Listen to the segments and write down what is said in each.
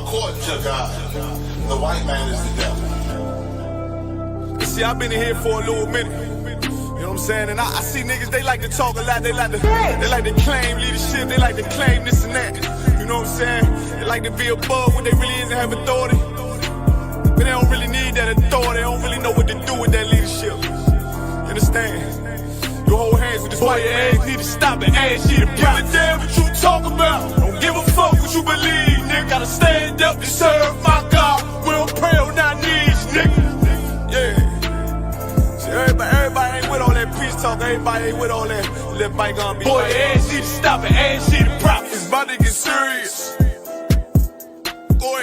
according to God, the white man is the devil. You see, I've been in here for a little minute. You know what I'm saying? And I see niggas, they like to talk a lot. They like to claim leadership. They like to claim this and that. You know what I'm saying? They like to be above what they really is and have authority. But they don't really need that authority. They don't really know what to do with that leadership. You understand? You hold hands with this white ass, need to stop and ask you to give a damn what you talk about. Don't give a fuck what you believe, nigga. Gotta stand up to serve my God. We don't pray on our knees, nigga. Yeah. See, everybody ain't with all that peace talk. Everybody ain't with all that bygone be. Boy, your ass need to stop and ask you to prop. It's about to get serious.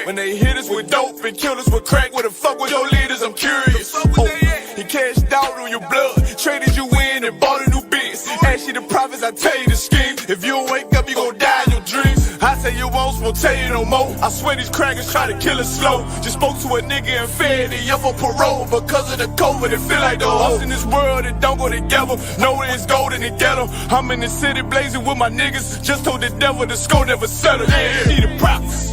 When they hit us with dope and kill us with crack, where the fuck with your leaders? I'm curious. He cashed out on your blood, traded you in and bought a new biz. Ask you the prophets, I tell you the scheme. If you don't wake up, you gon' die in your dreams. I say you won't tell you no more. I swear these crackers try to kill us slow. Just spoke to a nigga and fed he up on parole because of the COVID. It feel like the hoes in this world that don't go together. Know where it's golden and ghetto. I'm in the city blazing with my niggas. Just told the devil the score never settle. Yeah, need the props.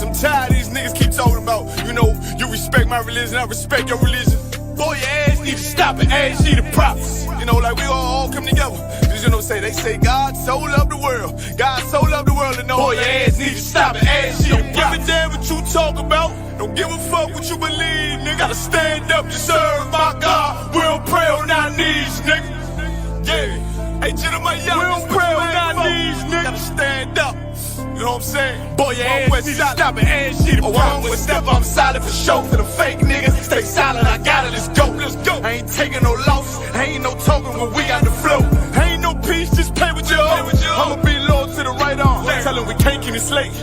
I'm tired of these niggas keep talking about, you know, you respect my religion, I respect your religion. Boy, your ass need to stop and ask you the props. You know, like we all come together. Cause you know, they say God so loved the world. God so loved the world and know. Boy, your ass need to stop and ask you the props. Don't give a damn what you talk about. Don't give a fuck what you believe, nigga. Gotta stand up to serve my God. We don't pray on our knees, nigga. Yeah. Hey, gentlemen, we don't pray on our knees, nigga. Gotta stand up. You know what I'm saying? Boy, your ass need to stop and ask you to wrong with step. I'm solid for show. For the fake niggas, stay silent. I got it. Let's go. Let's go. I ain't taking no loss. Ain't no talking when we got the flow. Ain't no peace, just play with your own. I'ma be loyal to the right arm. Tell him we can't keep it slate.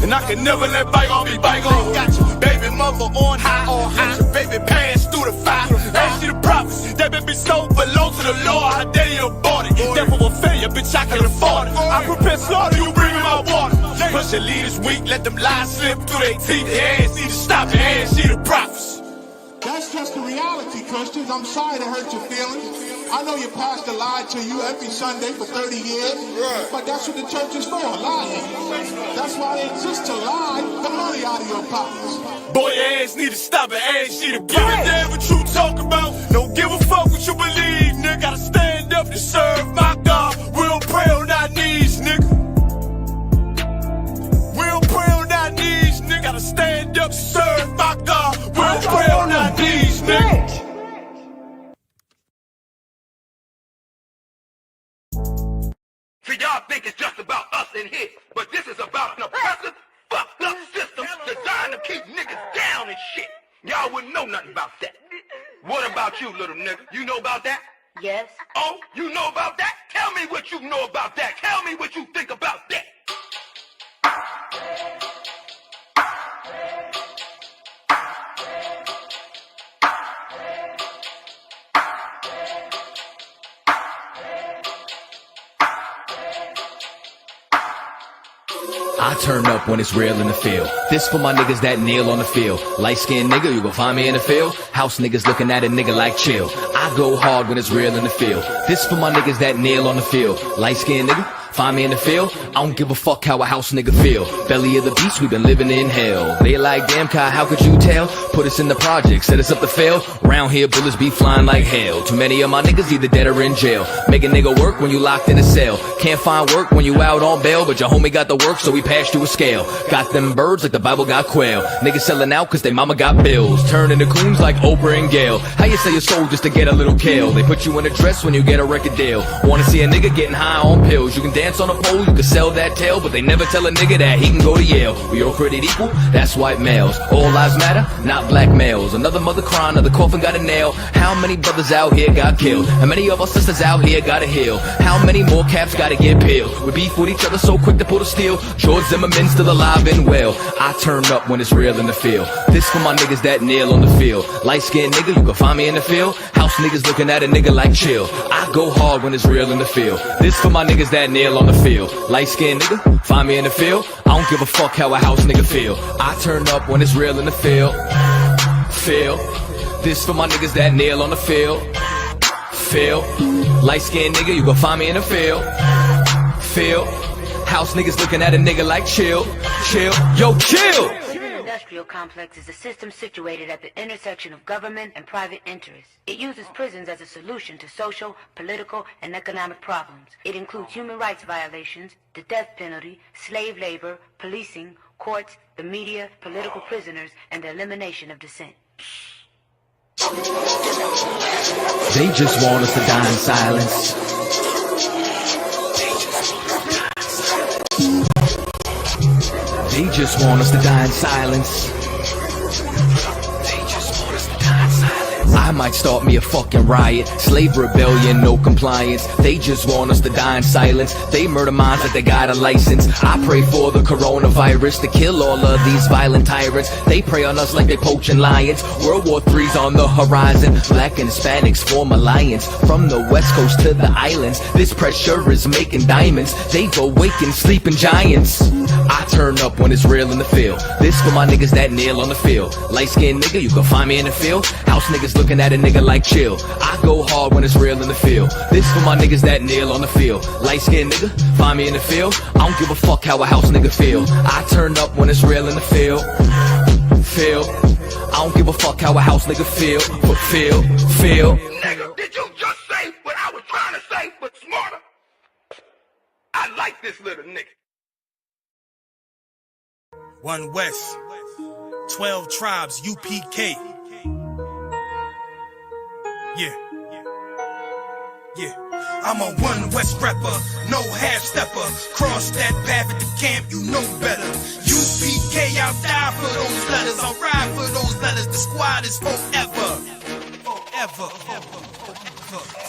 And I can never let bygone be bygone. Got your baby mother on high. Got your baby pants through the fire. Ask you the prophets. That baby so below to the Lord. How dare you abort it? Therefore will failure, bitch, I can afford it. I prepare slaughter, you bring me my water. Push your leaders weak, let them lies slip through their teeth. Their ass need to stop and ask you the prophets. That's just the reality, Christians. I'm sorry to hurt your feelings. I know your pastor lied to you every Sunday for 30 years, but that's what the church is for, lying. That's why they exist, to lie the money out of your pockets. Boy, your ass need to stop and ask you to give a damn what you talk about. Don't give a fuck what you believe, nigga. Gotta stand up to serve my God. We don't pray on our knees, nigga. We don't pray on our knees, nigga. Gotta stand up to serve my God. We don't pray on our knees, nigga. See, y'all think it's just about us in here, but this is about an oppressive, fucked up system designed to keep niggas down and shit. Y'all wouldn't know nothing about that. What about you, little nigga? You know about that? Yes. Oh, you know about that? Tell me what you know about that. Tell me what you think about that. I turn up when it's real in the field. This for my niggas that kneel on the field. Light-skinned nigga, you gon' find me in the field. House niggas looking at a nigga like chill. I go hard when it's real in the field. This for my niggas that kneel on the field. Light-skinned nigga, find me in the field. I don't give a fuck how a house nigga feel. Belly of the beast, we been living in hell. They like, damn Kai, how could you tell? Put us in the project, set us up to fail. Round here, bullets be flying like hell. Too many of my niggas either dead or in jail. Make a nigga work when you locked in a cell. Can't find work when you out on bail, but your homie got the work, so we passed you a scale. Got them birds like the Bible got quail. Niggas selling out cause they mama got bills. Turning the coons like Oprah and Gail. How you sell your soul just to get a little kale? They put you in a dress when you get a record deal. Wanna see a nigga getting high on pills? You can dance on a pole, you can sell that tail, but they never tell a nigga that he can go to Yale. We all created equal, that's white males. All lives matter, not black males. Another mother crying, another coffin got a nail. How many brothers out here got killed? How many of our sisters out here gotta heal? How many more caps gotta get peeled? We beef with each other so quick to pull the steel. George Zimmerman still alive and well. I turn up when it's real in the field. This for my niggas that kneel on the field. Light-skinned nigga, you can find me in the field. House niggas looking at a nigga like chill. I go hard when it's real in the field. This for my niggas that kneel on the field. Light-skinned nigga, find me in the field. I don't give a fuck how a house nigga feel. I turn up when it's real in the field. Feel. This for my niggas that kneel on the field. Feel. Light-skinned nigga, you gon' find me in the field. Feel. House niggas looking at a nigga like chill, chill, yo, chill. The industrial complex is a system situated at the intersection of government and private interests. It uses prisons as a solution to social, political, and economic problems. It includes human rights violations, the death penalty, slave labor, policing, courts, the media, political prisoners, and the elimination of dissent. They just want us to die in silence. They just want us to die in silence. They just want us to die in silence. I might start me a fucking riot. Slave rebellion, no compliance. They just want us to die in silence. They murder minds like they got a license. I pray for the coronavirus to kill all of these violent tyrants. They prey on us like they poaching lions. World War III's on the horizon. Black and Hispanics form alliance. From the west coast to the islands, this pressure is making diamonds. They've awakened sleeping giants. I turn up when it's real in the field. This for my niggas that kneel on the field. Light-skinned nigga, you can find me in the field. House niggas looking at a nigga like chill. I go hard when it's real in the field. This for my niggas that kneel on the field. Light-skinned nigga, find me in the field. I don't give a fuck how a house nigga feel. I turn up when it's real in the field. Feel. I don't give a fuck how a house nigga feel. But feel. Nigga, did you just say what I was trying to say, but smarter? I like this little nigga. One West, 12 tribes, UPK. Yeah. I'm a One West rapper, no half-stepper. Cross that path at the camp, you know better. UPK, I'll die for those letters. I'll ride for those letters. The squad is forever.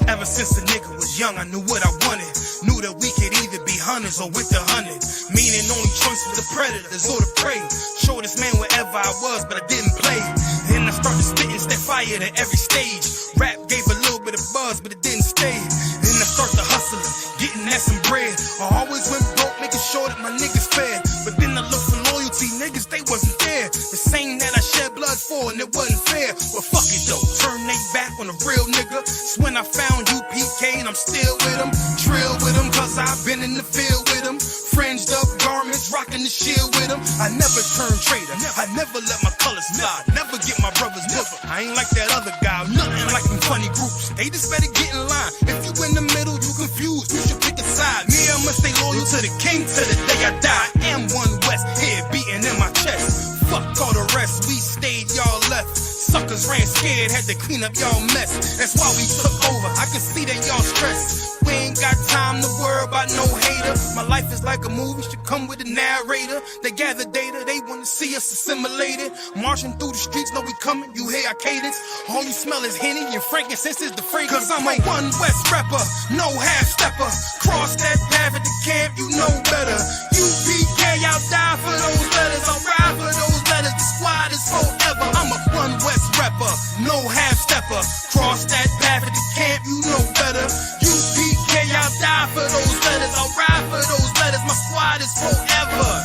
Ever since a nigga was young, I knew what I wanted. Knew that we could either be hunters or with the hunted. Meaning only choice was the predators or the prey. Showed this man wherever I was, but I didn't play. Then I started spitting, set fire to every stage. Rap gave a little bit of buzz, but it didn't stay. Then I started hustling, getting at some bread. I always went broke, making sure that my niggas fed. But then I looked for loyalty, niggas, they wasn't there. The same that I shed blood for, and it wasn't fair. But fuck it though, turn they back on a real nigga. It's when I found UPK and I'm still with them. Trill with them, cause I've been in the field with them. Fringed up garments, rocking the shield with them. I never turn traitor, I never let my colors fly. Never get my brother's book. I ain't like that other guy, nothing like them funny groups. They just better get in line. If you in the middle, you confused, you should pick a side. Me, I must stay loyal to the king till the day I die. I am One West, head beating in my chest. Fuck all the rest, we stayed, y'all left. Suckers ran scared, had to clean up y'all mess. That's why we took over, I can see that y'all stressed. We ain't got time to worry about no hater. My life is like a movie, should come with a narrator. They gather data, they wanna see us assimilated. Marching through the streets, know we coming, you hear our cadence. All you smell is Henny and frankincense is the fragrance. Cause I'm a One West rapper, no half-stepper. Cross that path at the camp, you know better. UPK, I'll die for those letters, I'll ride for those letters. The squad is forever. I'm a One West rapper, no half-stepper. Cross that path at the camp, you know better. UPK, I'll die for those letters, I'll ride for those letters. My squad is forever.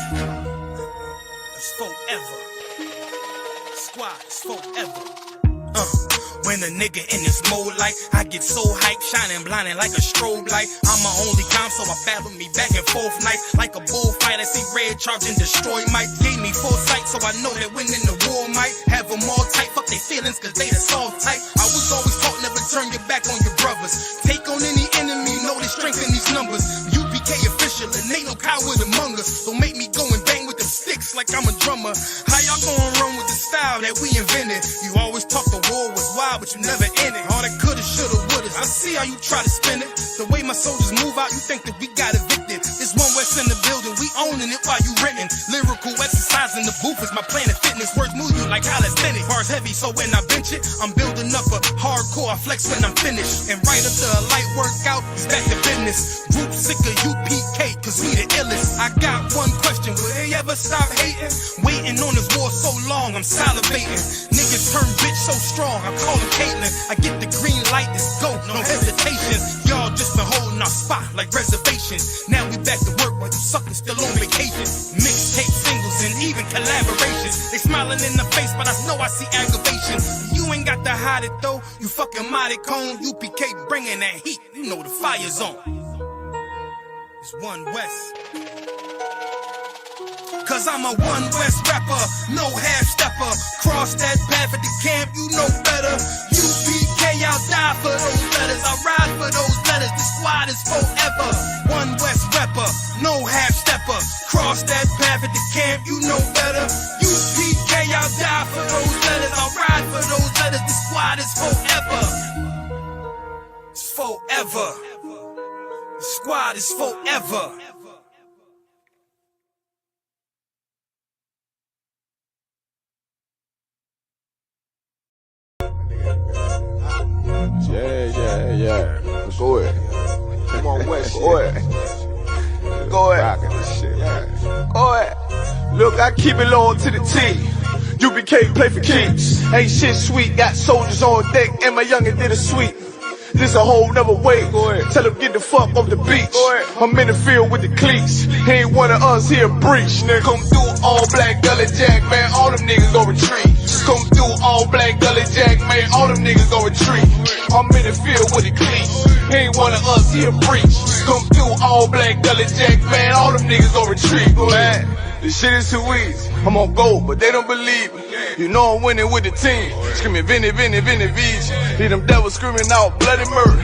It's forever. Squad is forever. When a nigga in this mode like I get so hyped, shining blinding like a strobe light. I'm my only time, so I battle me back and forth night. Like a bullfight, I see red charge and destroy might. Gave me foresight, so I know that winning the war might have them all tight. Fuck their feelings, cause they the soft type. I was always taught never turn your back on your brothers. Take on any enemy, know the strength in these numbers. UPK official, and ain't no coward among us. Don't make me go and bang with them sticks like I'm a drummer. How y'all gonna run with the style that we invented? You always talk the war was wild, but you never in it. All that coulda, shoulda, woulda. I see how you try to spin it. The way my soldiers move out, you think that we got evicted. It's One West in the building, we owning it while you renting. Lyrical exercise in the booth is my Planet Fitness. Words move you like calisthenics. Bars heavy, so when I bench it, I'm building up a hardcore. I flex when I'm finished. And right after a light workout, it's back to business. Group sick of UPK, cause we the illest. I got one question, will they ever stop hating? Waiting on this war so long, I'm salivating. Niggas turn bitch so strong, I call them Caitlyn. I get the green light, it's go, no hesitations. Y'all just been holding our spot like reservations. Now we back to work while you suckers still on vacation. Mixtape singles and even collaborations. They smiling in the face, but I know I see aggravation. You ain't got to hide it though, you fucking mighty cone. UPK bringing that heat, you know the fire's on. It's One West. Cause I'm a one West rapper, no half stepper. Cross that path at the camp, you know better. UPK, I'll die for those letters. I ride for those letters, the squad is forever. One West rapper, no half stepper. Cross that path at the camp, you know better. UPK, I'll die for those letters. I ride for those letters, the squad is forever. It's forever. The squad is forever. Yeah. Go ahead. Come on, West. Go ahead. Go ahead. Rockin' this shit. Yeah. Go ahead. Look, I keep it loyal to the team. UBK play for keeps. Ain't shit sweet, got soldiers on deck, and my youngin' did a sweep. This a whole nother way. Tell him get the fuck off the beach. I'm in the field with the cleats. He ain't one of us, he a breach. Nigga, come through all black gully jack, man. All them niggas gon' retreat. Come through all black gully jack, man. All them niggas gon' retreat. I'm in the field with the cleats. He ain't one of us, he a breach. Come through all black gully jack, man. All them niggas gon' retreat. Man, this shit is too easy. I'm on go, but they don't believe me. You know I'm winning with the team. Screaming Vinny, Vinny, Vinny, Beach. Hear them devils screaming out bloody murder.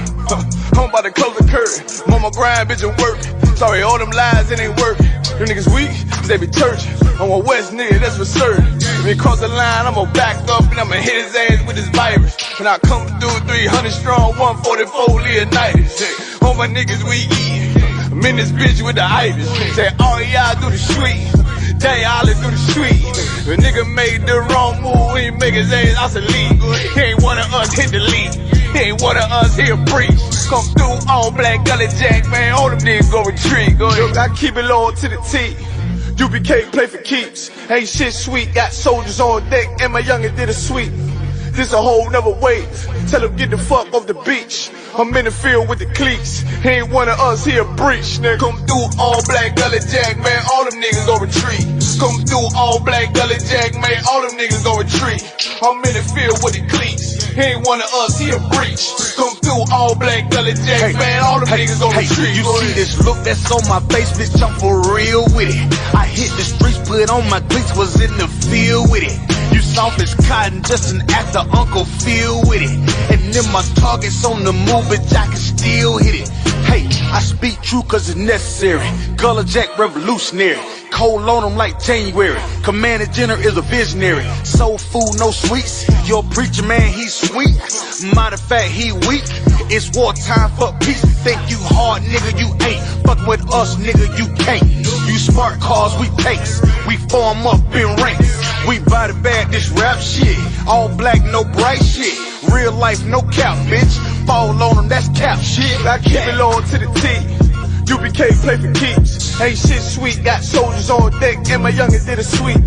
I'm about to close the curtain. I'm on my grind, bitch, and work. Sorry, all them lies, it ain't working. Them niggas weak, they be church. I'm a West nigga, that's for certain. If he cross the line, I'ma back up and I'ma hit his ass with this virus. And I come through 300 strong, 144 Leonidas. All my niggas we eat. I'm in this bitch with the itis. Say all y'all do the sweet. Tell y'all to do the sweet. If a nigga made the wrong move, he make his ass out the league. He ain't one of us, hit the league. He ain't one of us, he a breach. Come through all black gully jack, man. All them niggas go retreat. Look, I keep it loyal to the T. UBK play for keeps. Ain't shit sweet, got soldiers on deck, and my youngin' did a sweep. This a whole nother wave. Tell him get the fuck off the beach. I'm in the field with the cleats. He ain't one of us, he a breach. Nigga, come through all black gully jack, man. All them niggas gon' retreat. Come through all black gully jack, man. All them niggas gon' retreat. I'm in the field with the cleats. He ain't one of us, he a breach. Come through all black gully jack, man. All them niggas gon' retreat. You see this look that's on my face, bitch, I'm for real with it. I hit the streets, put on my cleats, was in the field with it. You soft as cotton, just an actor, Uncle Phil with it. And then my target's on the move, but I can still hit it. Hey, I speak true cause it's necessary. Gullah Jack revolutionary. Cold on them like January. Commander General is a visionary. Soul food, no sweets. Your preacher man, he's sweet. Matter of fact, he weak. It's wartime for peace. Think you hard, nigga, you ain't. Fuck with us, nigga, you can't. You smart cars, we pace. We form up in ranks. We body bag this rap shit. All black, no bright shit. Real life, no cap, bitch. Fall on them, that's cap shit. I keep it loyal to the T. UBK play for keeps. Ain't shit sweet, got soldiers on deck, and my youngin' did a sweep.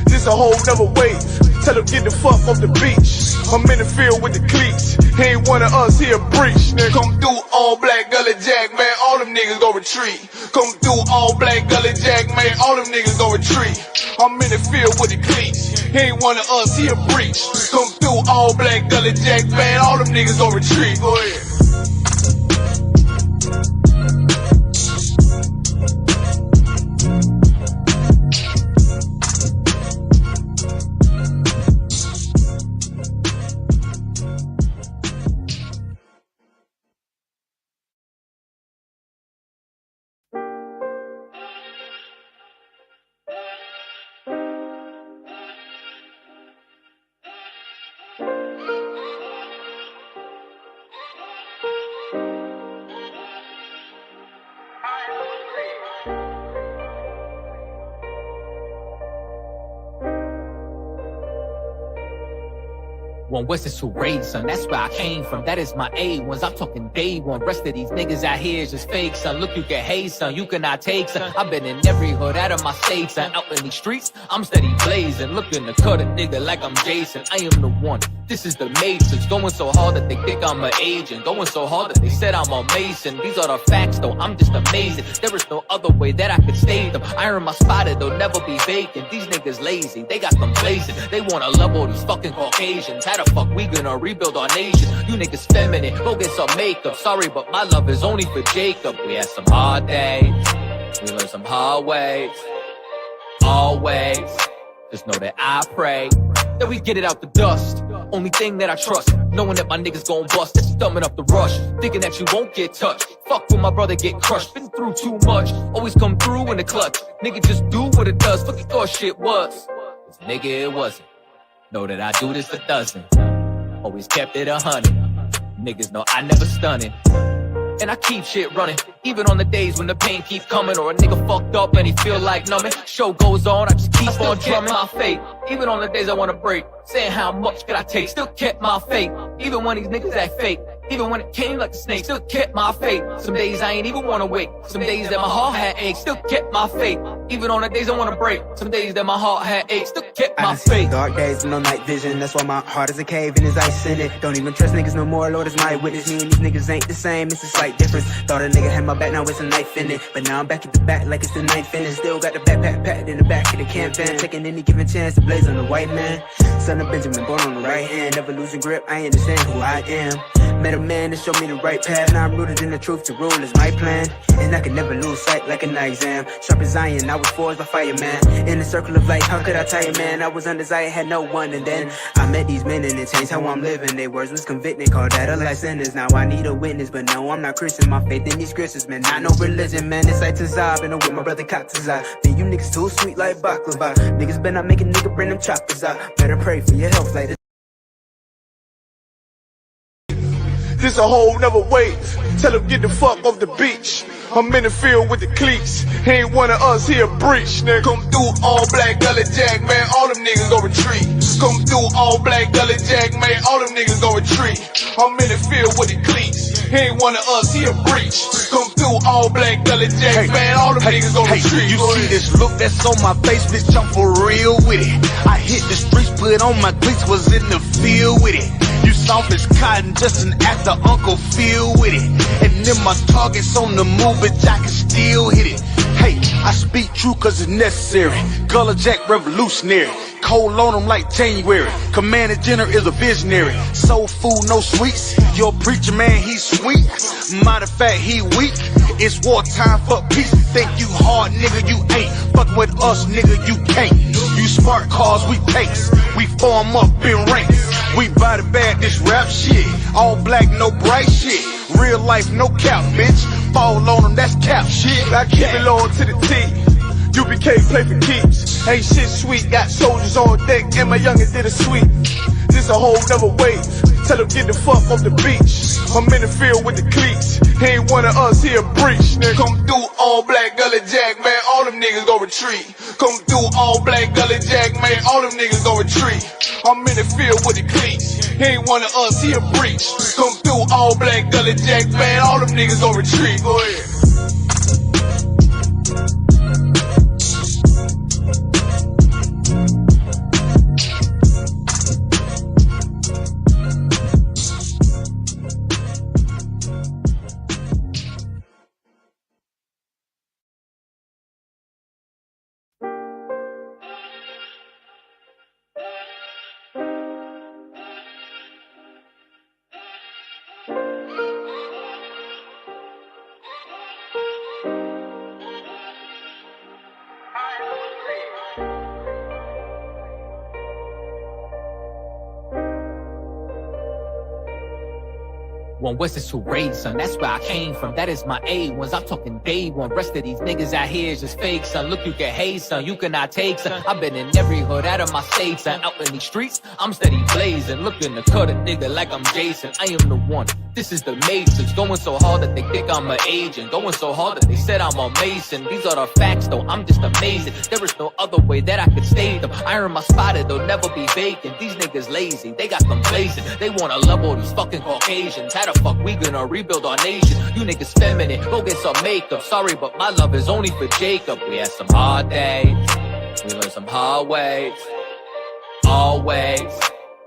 This a whole nother wave. Tell him get the fuck off the beach. I'm in the field with the cleats. He ain't one of us, he a breach. Nigga, come through all black gully jack, man. All them niggas gon' retreat. Come through all black gully jack, man. All them niggas gon' retreat. I'm in the field with the cleats. He ain't one of us, he a breach. Come through all black gully jack, man. All them niggas gon' retreat. Go ahead. One West is too raid, son. That's where I came from. That is my A1s. I'm talking day one. Rest of these niggas out here is just fake, son. Look, you can hate, son. You cannot take, son. I've been in every hood out of my state, son. Out in these streets, I'm steady blazing. Looking to cut a nigga like I'm Jason. I am the one. This is the Matrix. Going so hard that they think I'm an agent. Going so hard that they said I'm a Mason. These are the facts, though. I'm just amazing. There is no other way that I could state them. Iron my spotted, they'll never be vacant. These niggas lazy. They got complacent. They wanna level these fucking Caucasians. How the fuck we gonna rebuild our nation? You niggas feminine, go get some makeup. Sorry, but my love is only for Jacob. We had some hard days, we learned some hard ways. All always. Just know that I pray that we get it out the dust. Only thing that I trust, knowing that my niggas gon' bust. That's thumbing up the rush, thinking that you won't get touched. Fuck when my brother get crushed, been through too much. Always come through in the clutch. Nigga just do what it does, fuck you thought shit was. Cause nigga it wasn't. Know that I do this a dozen. Always kept it 100. Niggas know I never stunning. And I keep shit running, even on the days when the pain keep coming, or a nigga fucked up and he feel like numbing. Show goes on, I just keep on drumming my faith. Even on the days I wanna break, saying how much could I take, still kept my faith. Even when these niggas act fake, even when it came like a snake, still kept my faith. Some days I ain't even wanna wake, some days that my heart had aches, still kept my faith. Even on the days I wanna break, some days that my heart had aches, still kept my faith. Dark days with no night vision, that's why my heart is a cave and there's ice in it. Don't even trust niggas no more, Lord is my witness. Me and these niggas ain't the same, it's a slight difference. Thought a nigga had my back, now it's a knife in it. But now I'm back at the back like it's the ninth inning. Still got the backpack packed in the back of the camp van, taking any given chance to blaze on the white man. Son of Benjamin, born on the right hand, never losing grip, I understand who I am. Met a man to show me the right path, now I'm rooted in the truth, to rule is my plan. And I can never lose sight like a night exam. Sharp as iron, I was forged by fireman. In the circle of life, how could I tire, man? I was undesired, had no one, and then I met these men and it changed how I'm living. Their words was convicting, called that a life sentence. Now I need a witness, but no, I'm not Christian. My faith in these scriptures, man, not no religion, man. It's like Tazab, and I'm with my brother Katazai. Then you niggas too sweet like baklava. Niggas better not make a nigga bring them choppers out. Better pray for your health like this. This a whole nother wave. Tell him get the fuck off the beach. I'm in the field with the cleats. Ain't one of us here breach, nigga. Come through all black gully jack, man. All them niggas gon' retreat. Come through all black gully jack, man. All them niggas gon' retreat. I'm in the field with the cleats. Ain't one of us here breach. Come through all black gully jack, man. All them niggas gon' retreat. You see this look that's on my face, bitch, I'm for real with it. I hit the streets, put on my cleats, was in the field with it. You soft as cotton, just an actor, Uncle Phil with it. And then my target's on the move, but I can still hit it. Hey, I speak true cause it's necessary. Gullah Jack revolutionary. Cold on them like January. Commander General is a visionary. Soul food, no sweets. Your preacher man, he's sweet. Matter of fact, he weak. It's wartime for peace. Think you hard, nigga, you ain't. Fuck with us, nigga, you can't. You smart cars, we takes. We form up in ranks. We body bag this rap shit. All black, no bright shit. Real life, no cap, bitch. Fall on them, that's cap shit. I keep it low to the T. UBK play for keeps. Ain't shit sweet, got soldiers on deck, and my youngin' did a sweep. This a whole nother wave. Tell them get the fuck off the beach. I'm in the field with the cleats. Ain't one of us here breach, nigga. Come through all black gully jack, man. All them niggas gon' retreat. Come through all black gully jack, man. All them niggas gon' retreat. I'm in the field with the cleats. Ain't one of us here breach. Come through all black gully jack, man. All them niggas gon' retreat. Go ahead. One West is 2 raids, son, that's where I came from. That is my A1s, I'm talking day one. Rest of these niggas out here is just fake, son. Look, you can hate, son, you cannot take, son. I've been in every hood out of my state, son. Out in these streets, I'm steady blazing. Looking to cut a nigga like I'm Jason. I am the one, this is the Matrix. Going so hard that they think I'm an agent. Going so hard that they said I'm a Mason. These are the facts, though, I'm just amazing. There is no other way that I could stay them. I earn my spot, it'll never be vacant. These niggas lazy, they got complacent. They wanna love all these fucking Caucasians. How the fuck we gonna rebuild our nation? You niggas feminine, go get some makeup. Sorry, but my love is only for Jacob. We had some hard days, we learned some hard ways. Always,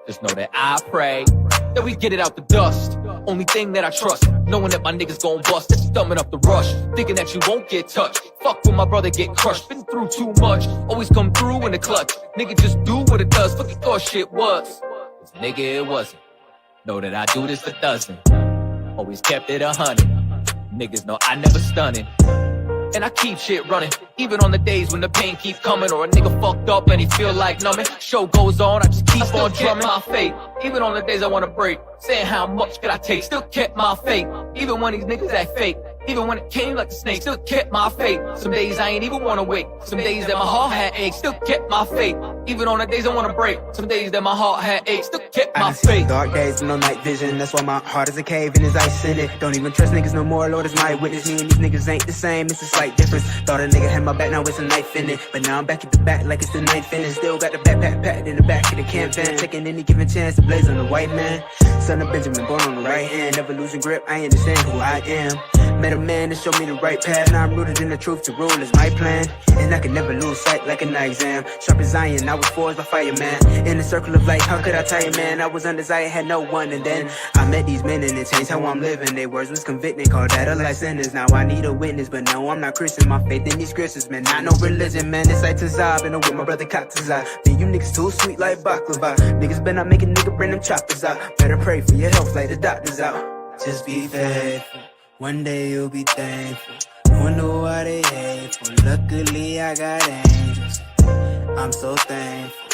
just know that I pray that we get it out the dust. Only thing that I trust, knowing that my niggas gon' bust. That's thumbing up the rush, thinking that you won't get touched. Fuck when my brother get crushed, been through too much. Always come through in the clutch. Nigga just do what it does, fuck you thought shit was. Cause nigga it wasn't. Know that I do this a dozen. Always kept it 100. Niggas know I never stunning. and I keep shit running. Even on the days when the pain keep coming, or a nigga fucked up and he feel like numbing. Show goes on, I just keep on drumming my faith. Even on the days I wanna break, saying how much could I take, still kept my faith. Even when these niggas act fake, even when it came like a snake, still kept my faith. Some days I ain't even wanna wake, some days that my heart had aches, still kept my faith. Even on the days I wanna break, some days that my heart had aches, still kept my faith. Dark days with no night vision, that's why my heart is a cave and there's ice in it. Don't even trust niggas no more, Lord is my witness. Me and these niggas ain't the same, it's a slight difference. Thought a nigga had my back, now it's a knife in it. But now I'm back at the back like it's the ninth inning. Still got the backpack packed in the back of the camp van, taking any given chance to blaze on the white man. Son of Benjamin, born on the right hand, never losing grip, I understand who I am. Met a man to show me the right path, now I'm rooted in the truth, to rule is my plan. And I can never lose sight like an exam. Sharp as iron, I was forged by fireman. In the circle of life, how could I tell you, man? I was undesired, had no one, and then I met these men and it changed how I'm living. Their words was convicting, called that a life sentence. Now I need a witness, but no, I'm not Christian. My faith in these scriptures, man, not no religion, man. It's like Tazab, and I'm with my brother Katazab. Then you niggas too sweet like baklava. Niggas better not make a nigga bring them choppers out. Better pray for your health like the doctors out. Just be faithful, one day you'll be thankful. Wonder why they hateful. Luckily I got angels. I'm so thankful.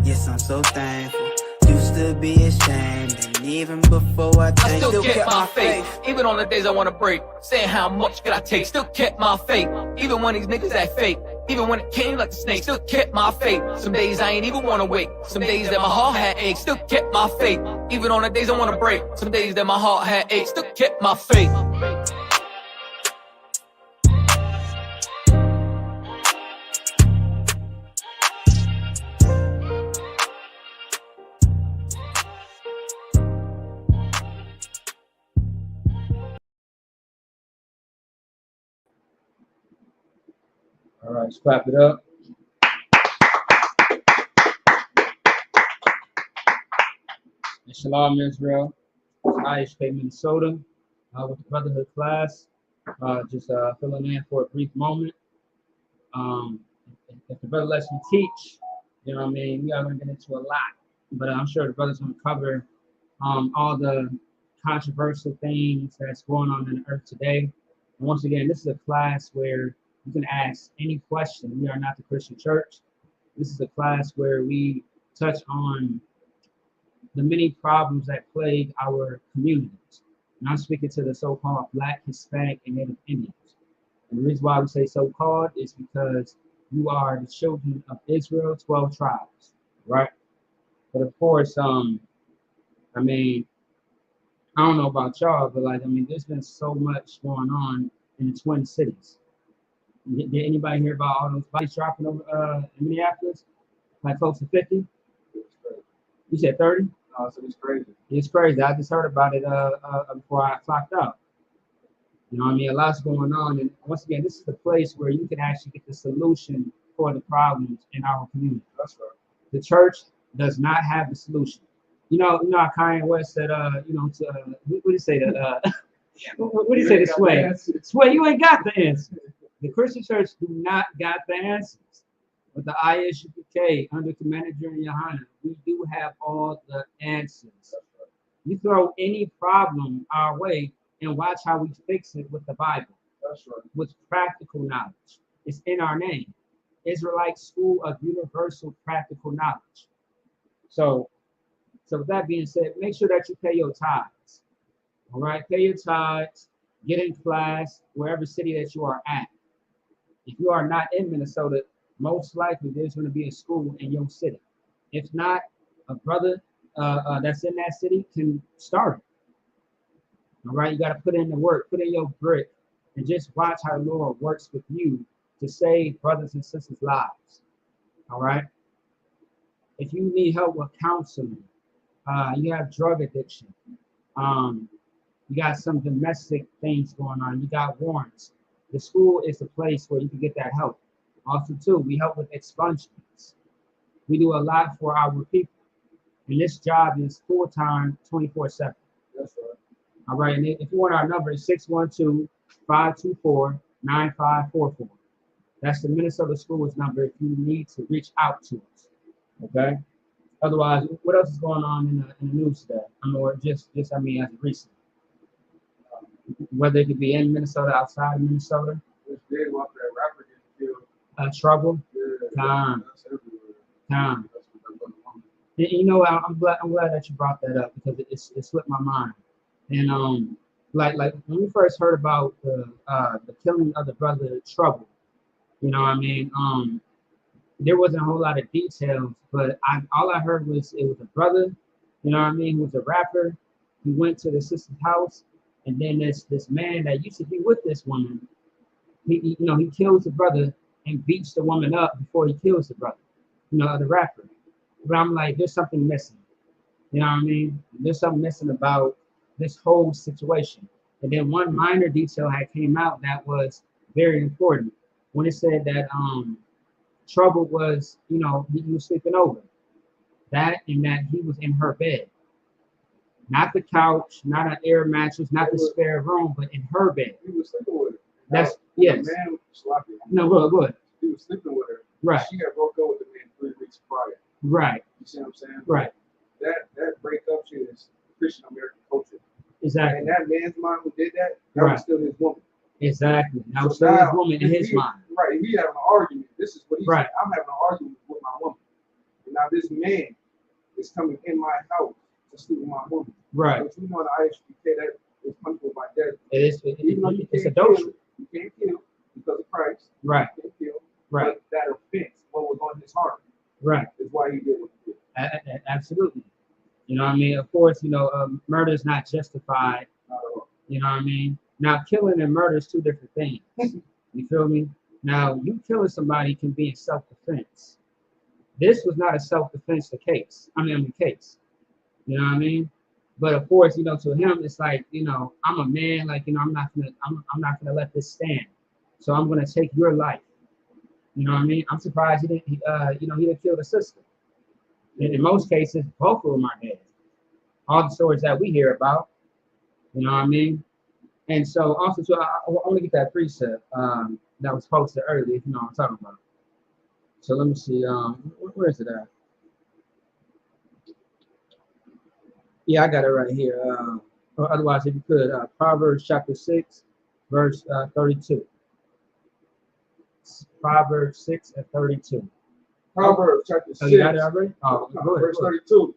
Yes, I'm so thankful. Used to be ashamed, and even before I changed, still kept my faith. Even on the days I wanna break, saying how much could I take, still kept my faith. Even when these niggas act fake, even when it came like a snake, still kept my faith. Some days I ain't even wanna wake, some days that my heart had aches, still kept my faith. Even on the days I wanna break, some days that my heart had aches, still kept my faith. All right, let's clap it up. And Shalom, Israel. IHK, Minnesota, with the Brotherhood class. Just filling in for a brief moment. If the brother lets me teach, you know what I mean, we are going to get into a lot. But I'm sure the brother's going to cover all the controversial things that's going on in the earth today. And once again, this is a class where you can ask any question. We are not the Christian church. This is a class where we touch on the many problems that plague our communities. And I'm speaking to the so-called Black, Hispanic, and Native Indians. And the reason why we say so-called is because you are the children of Israel, 12 tribes, right? But of course, I mean, I don't know about y'all, but like, I mean, there's been so much going on in the Twin Cities. Did anybody hear about all those bodies dropping over in Minneapolis? Like close to 50? You said 30? No, so it's crazy. It's crazy. I just heard about it before I clocked out. You know what I mean? A lot's going on. And once again, this is the place where you can actually get the solution for the problems in our community. That's right. The church does not have the solution. You know how Kanye West said, you know, to, what do you say to, what do you say to Sway? Sway, you ain't got the answer. The Christian church do not got the answers. With the ISUPK under Commander General Yohana, we do have all the answers. You throw any problem our way and watch how we fix it with the Bible. That's right. With practical knowledge. It's in our name. Israelite School of Universal Practical Knowledge. So with that being said, make sure that you pay your tithes. All right, pay your tithes, get in class, wherever city that you are at. If you are not in Minnesota, most likely there's going to be a school in your city. If not, a brother that's in that city can start it. All right, you got to put in the work, put in your brick, and just watch how the Lord works with you to save brothers and sisters' lives. All right. If you need help with counseling, you have drug addiction, you got some domestic things going on, you got warrants. The school is the place where you can get that help. Also, too, we help with expungements. We do a lot for our people. And this job is full-time, 24/7. That's right. All right, and if you want our number, it's 612-524-9544. That's the Minnesota Schools number if you need to reach out to us. Okay? Otherwise, what else is going on in the news today? I mean, or just as recent. Whether it could be in Minnesota, outside of Minnesota. It's big Trouble. Time. You know, I'm glad that you brought that up because it slipped my mind. And like when we first heard about the killing of the brother Trouble, you know what I mean? There wasn't a whole lot of details, but all I heard was it was a brother, you know what I mean, who was a rapper. He went to the sister's house, and then this man that used to be with this woman, he kills the brother and beats the woman up before he kills the brother, the rapper. But I'm like, there's something missing. You know what I mean? There's something missing about this whole situation. And then one minor detail had came out that was very important when it said that Trouble was, he was sleeping over. That and that he was in her bed. Not the couch, not an air mattress, not the spare room, but in her bed. He was sleeping with her. That's yes. The man was sloppy. No, go ahead. He was sleeping with her. Right. She had broke up with the man 3 weeks prior. Right. You see what I'm saying? Right. That breakup shit is Christian American culture. Exactly. And that man's mind who did that, that right. was still his woman. Exactly. That was still his woman in his mind. Right. If we having an argument, this is what he right. said. I'm having an argument with my woman. And now this man is coming in my house to sleep with my woman. Right. But you know the IHBK that is punishable by death. It's adultery. You can't kill because of Christ. Right. You can't kill. Right. But that offense, what was on his heart. Right. Is why he did what he did. Absolutely. You know what I mean? Of course, murder is not justified. Not at all. You know what I mean? Now, killing and murder is two different things. You feel me? Now, you killing somebody can be in self-defense. This was not a self-defense case. Case. You know what I mean? But of course, to him, it's like, I'm a man. Like, I'm not gonna let this stand. So I'm gonna take your life. You know what I mean? I'm surprised he didn't kill the sister. In most cases, both of them are dead. All the stories that we hear about, you know what I mean? And so also, I want to get that precept that was posted earlier, if you know what I'm talking about. So let me see, where is it at? Yeah, I got it right here. Or otherwise, if you could, Proverbs chapter 6, verse 32. Proverbs 6 and 32. Proverbs chapter 6. You got it already? Verse 32.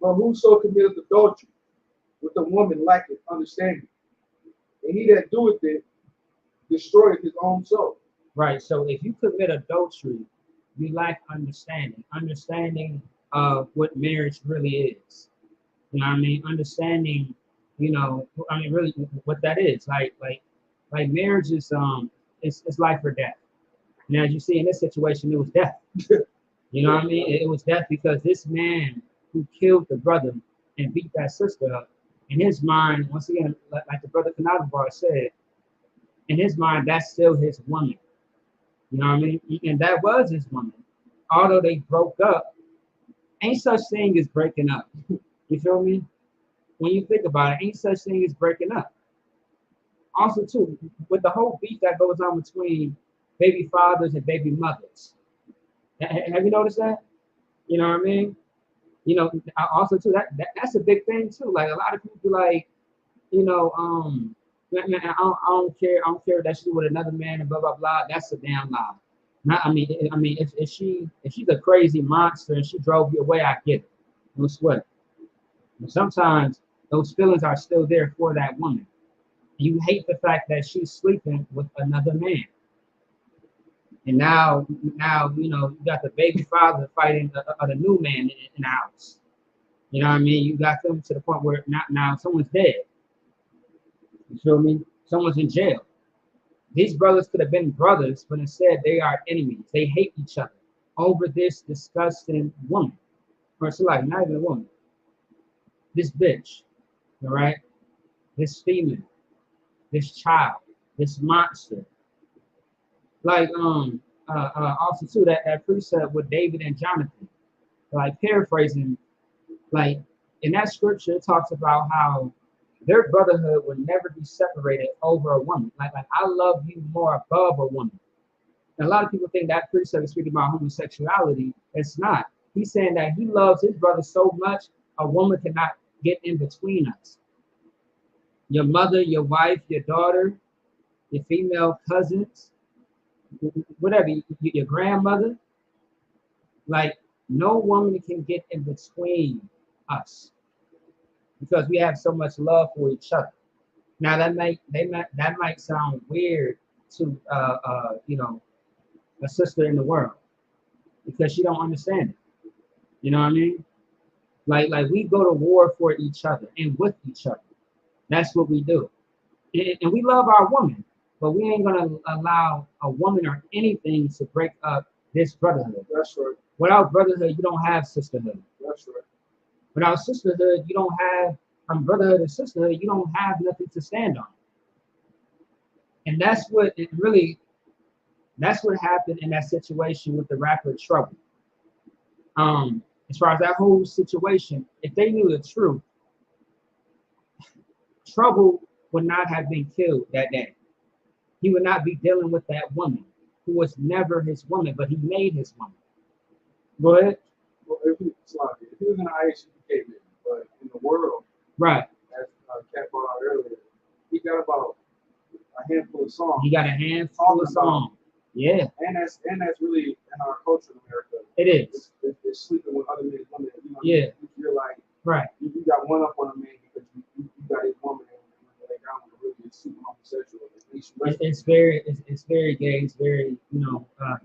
But whoso committeth adultery with a woman lacketh understanding, and he that doeth it destroyeth his own soul. Right. So if you commit adultery, you lack understanding of what marriage really is. You know what I mean? Understanding, really what that is. Like marriage is it's life or death. And as you see in this situation, it was death. You know what I mean? It was death because this man who killed the brother and beat that sister up, in his mind, once again, like the brother Kanadabar said, in his mind, that's still his woman. You know what I mean? And that was his woman. Although they broke up, ain't such thing as breaking up. You feel me? When you think about it, ain't such thing as breaking up. Also, too, with the whole beef that goes on between baby fathers and baby mothers. Have you noticed that? You know what I mean? Also too, that's a big thing too. Like a lot of people like, man, I don't care that she's with another man and blah blah blah. That's a damn lie. If she's a crazy monster and she drove you away, I get it. No sweat. But sometimes those feelings are still there for that woman. You hate the fact that she's sleeping with another man. And now you got the baby father fighting the new man in the house. You know what I mean? You got them to the point where now someone's dead. You feel me? Someone's in jail. These brothers could have been brothers, but instead they are enemies. They hate each other over this disgusting woman. Or it's like not even a woman. This bitch, all right? This female, this child, this monster. Like also too that precept with David and Jonathan, like paraphrasing, like in that scripture it talks about how their brotherhood would never be separated over a woman. Like I love you more above a woman. And a lot of people think that precept is speaking about homosexuality. It's not. He's saying that he loves his brother so much a woman cannot get in between us. Your mother, your wife, your daughter, your female cousins. whatever, your grandmother. Like, no woman can get in between us because we have so much love for each other. Now that might sound weird to a sister in the world because she don't understand it. You know what I mean? Like we go to war for each other and with each other. That's what we do. And we love our woman, but we ain't gonna allow a woman or anything to break up this brotherhood. That's right. Without brotherhood, you don't have sisterhood. That's right. Without sisterhood, you don't have brotherhood and sisterhood. You don't have nothing to stand on. And that's what it really. That's what happened in that situation with the rapper Trouble. As far as that whole situation, if they knew the truth, Trouble would not have been killed that day. He would not be dealing with that woman who was never his woman, but he made his woman. Go ahead. Well, if he was in the IHBK, but in the world, right? As Cat brought out earlier, he got about a handful of songs. He got a handful of songs. Yeah. And that's really in our culture in America. It is. It's sleeping with other men's women. You know, yeah. You're like, right. You got one up on a man because you got his woman and when they got one, really it's super homosexual. It's very gay. It's very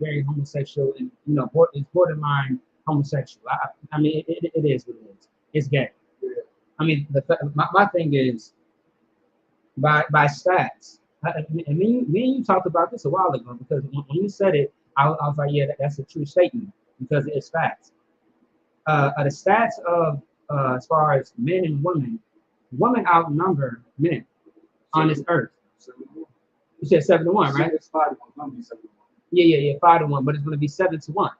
very homosexual and it's borderline homosexual. I mean it is what it is. It's gay. Yeah. I mean my thing is by stats. And me and you talked about this a while ago because when you said it, I was like, yeah, that's a true statement because it's facts. The stats of as far as men and women outnumber men on this earth. You said 7-1, right? It's 5-1. It's gonna be 7-1. Yeah, 5-1, but it's gonna be 7-1.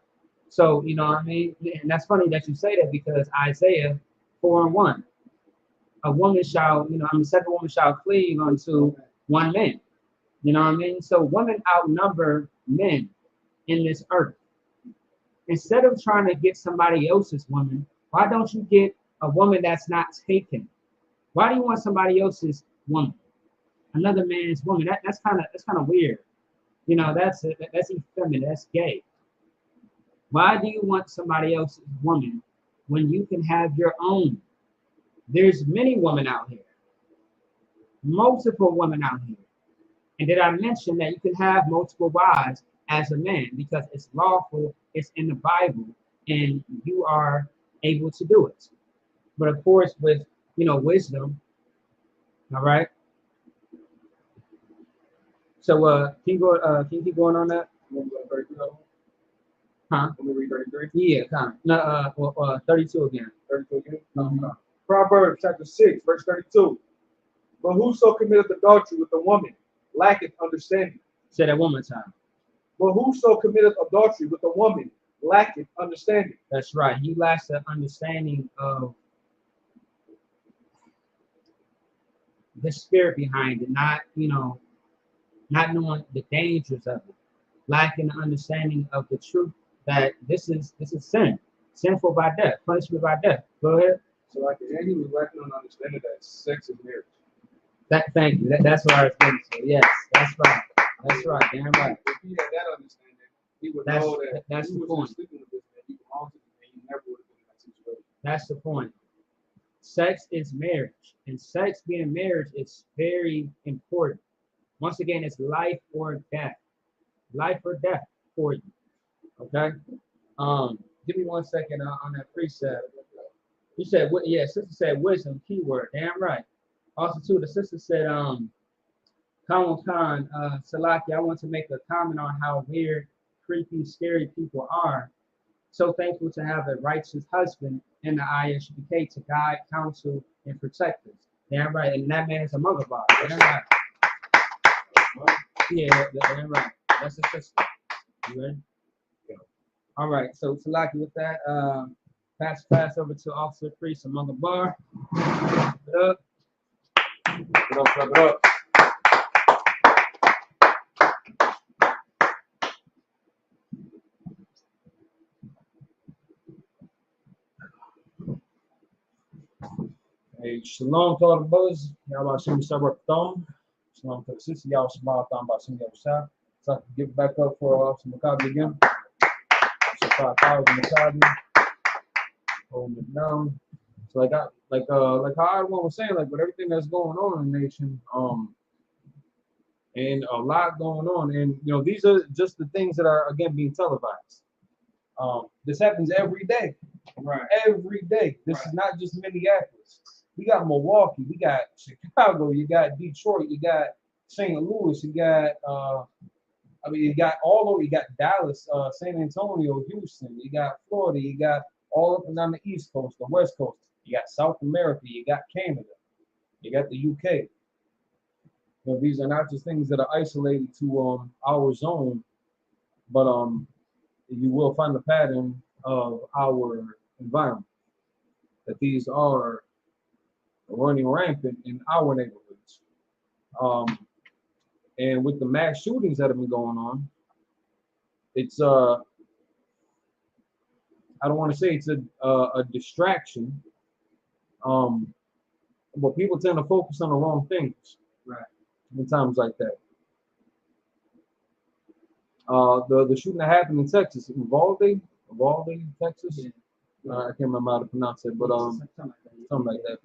So you know what I mean, and that's funny that you say that because Isaiah 4:1, a woman shall, 7 women shall cleave unto one man. You know what I mean? So women outnumber men in this earth. Instead of trying to get somebody else's woman, why don't you get a woman that's not taken? Why do you want somebody else's woman? Another man's woman. That's kind of weird. That's effeminate. That's gay. Why do you want somebody else's woman when you can have your own? There's many women out here. Multiple women out here. And did I mention that you can have multiple wives as a man because it's lawful, it's in the Bible, and you are able to do it. But of course, with wisdom, all right. So can you keep going on that? Huh? 33? Yeah, kind of. No, 32 again. 32 again? Mm-hmm. Proverbs chapter 6, verse 32. But whoso committeth adultery with a woman lacketh understanding. Say that one more time. But whoso committeth adultery with a woman lacketh understanding. That's right. He lacks the understanding of the spirit behind it, not knowing the dangers of it, lacking the understanding of the truth that this is sin, sinful by death, punishment by death. Go ahead. So and he was lacking on understanding that sex is marriage. Thank you. That's what I was going to say. Yes, that's right. That's right. Damn right. If he had that understanding, he would know that that's he the was point. Just sleeping with this man, he belonged to this man, he never would have been in that situation. That's the point. Sex is marriage, and sex being marriage is very important. Once again, it's life or death. Life or death for you. Okay? Give me 1 second on that precept. You said, yeah, sister said wisdom, keyword. Damn right. Also, too, the sister said, Salaki, I want to make a comment on how weird, creepy, scary people are. So thankful to have a righteous husband in the ISBK to guide, counsel, and protect us. Damn right. And that man is a mother bar. Damn right. Yeah, damn right. That's the sister. You ready? Yeah. All right. So Salaki, with that, pass over to Officer Priest among the bar. Clap it up. Clap it up. Hey, shalom to all the brothers. Y'all about to see me start with thumb. Shalom to the sister. Y'all Shabbat thumb about to see me outside. So I can give back up for Officer McCobbie again. So 5,000 McCobbie. Holding it down. So like how everyone was saying, like with everything that's going on in the nation, and a lot going on, and these are just the things that are again being televised. This happens every day. Right. Every day. This is not just Minneapolis. We got Milwaukee, we got Chicago, you got Detroit, you got St. Louis, you got you got all over, you got Dallas, San Antonio, Houston, you got Florida, you got all up and down the East Coast, the West Coast, you got South America, you got Canada, you got the UK. These are not just things that are isolated to our zone, but you will find the pattern of our environment, that these are running rampant in our neighborhoods. And with the mass shootings that have been going on, it's I don't want to say it's a distraction, but people tend to focus on the wrong things, Right. in times like that. The shooting that happened in Texas, Uvalde, Texas. Yeah. I can't remember how to pronounce it, but something like that.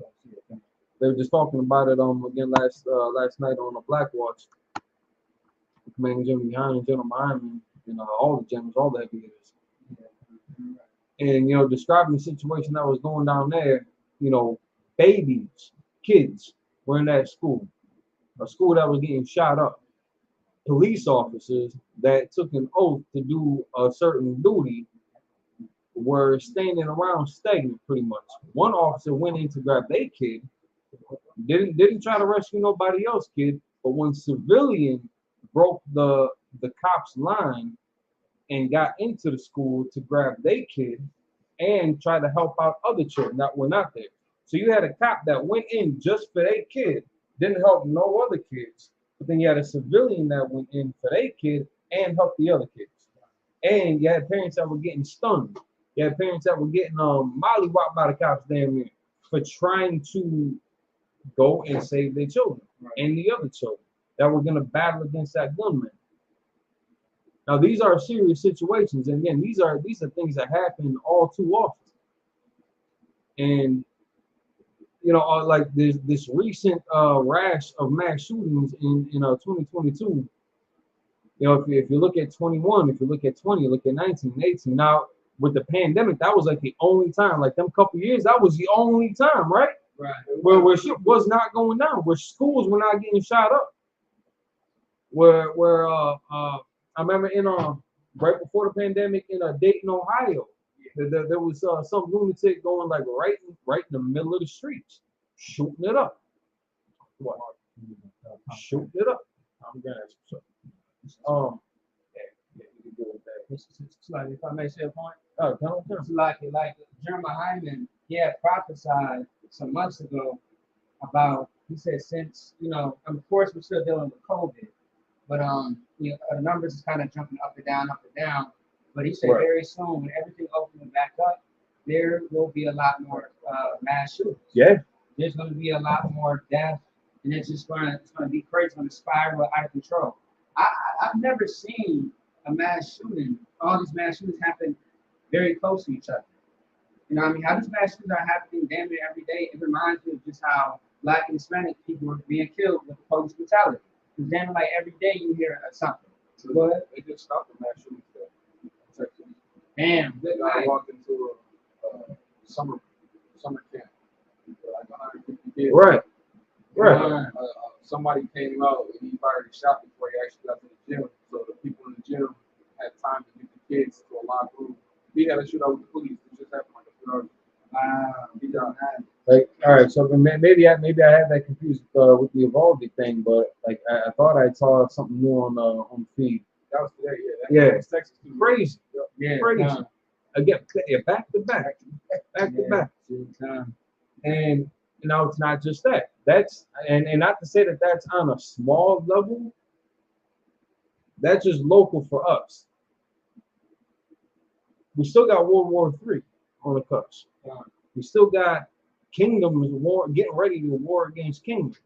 They were just talking about it again last night on the Black Watch. Commander General behind General Myron, all the generals, all the heavy hitters. And describing the situation that was going down there, babies, kids were in that school, a school that was getting shot up. Police officers that took an oath to do a certain duty were standing around stagnant pretty much. One officer went in to grab their kid, didn't try to rescue nobody else's kid, but when civilian broke the cop's line and got into the school to grab their kid and try to help out other children that were not there. So you had a cop that went in just for their kid, didn't help no other kids. But then you had a civilian that went in for their kid and helped the other kids. And you had parents that were getting stunned. You had parents that were getting mollywopped by the cops damn near for trying to go and save their children and the other children that were going to battle against that gunman. Now these are serious situations, and again, these are things that happen all too often. And like this recent rash of mass shootings in 2022. If you look at 21, if you look at 20, you look at 19, 18. Now with the pandemic, that was like the only time. Like them couple years, that was the only time, right? Right. Where shit was not going down, where schools were not getting shot up. Where I remember right before the pandemic in Dayton, Ohio, there was some lunatic going like right in the middle of the streets, shooting it up. What? Shooting it up. I'm gonna ask you something. You can go with that. It's like, if I may say a point, It's like Jeremiah Hyman, he had prophesied some months ago about, he said, since, of course we're still dealing with COVID, but the numbers is kind of jumping up and down. But he said very soon, when everything opens back up, there will be a lot more mass shootings. Yeah. There's going to be a lot more death, and it's going to be crazy. It's going to spiral out of control. I've never seen a mass shooting. All these mass shootings happen very close to each other. You know what I mean? How these mass shootings are happening damn near every day. It reminds me of just how Black and Hispanic people are being killed with police brutality. Because damn, like every day you hear something. So go ahead. They just stopped the mass shootings there. Damn. Good I night. walked into a summer camp. Like 150 kids. Right. Somebody came out and he fired a shot before he actually got to the gym. So the people in the gym had time to get the kids to a locker room. He had a shootout with the police. It just happened like a few hours. He got like, all right, so maybe I had that confused with the Uvalde thing, but like I thought I saw something new on the feed. That was today, yeah. That's Texas too. Crazy, Yeah, crazy. Again, back to back. And it's not just that. That's and not to say that that's on a small level. That's just local for us. We still got World War III on the cusp. We still got kingdoms getting ready to war against kingdoms.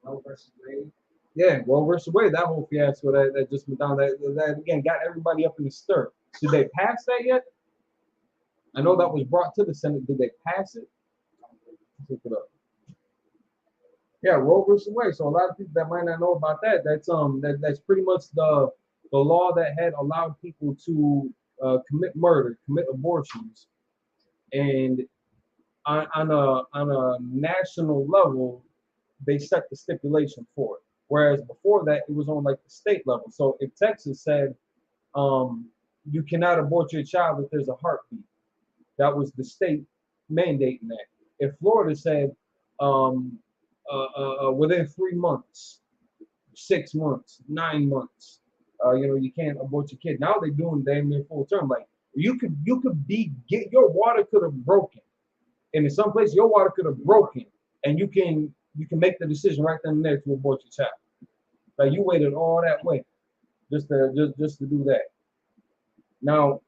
Roe versus Wade. Yeah, Roe versus Wade, that whole fiasco that just went down, that again got everybody up in the stir. Did they pass that yet? I know that was brought to the Senate. Did they pass it? Look it up. Yeah, Roe versus Wade. So a lot of people that might not know about that, that's pretty much the law that had allowed people to commit murder, commit abortions, and on a national level, they set the stipulation for it. Whereas before that, it was on like the state level. So if Texas said you cannot abort your child if there's a heartbeat, that was the state mandating that. If Florida said within 3 months, 6 months, 9 months, you can't abort your kid. Now they're doing damn near full term. Like you could get your water could have broken, and in some place your water could have broken, and you can make the decision right then and there to abort your child. Like you waited all that way just to do that. Now,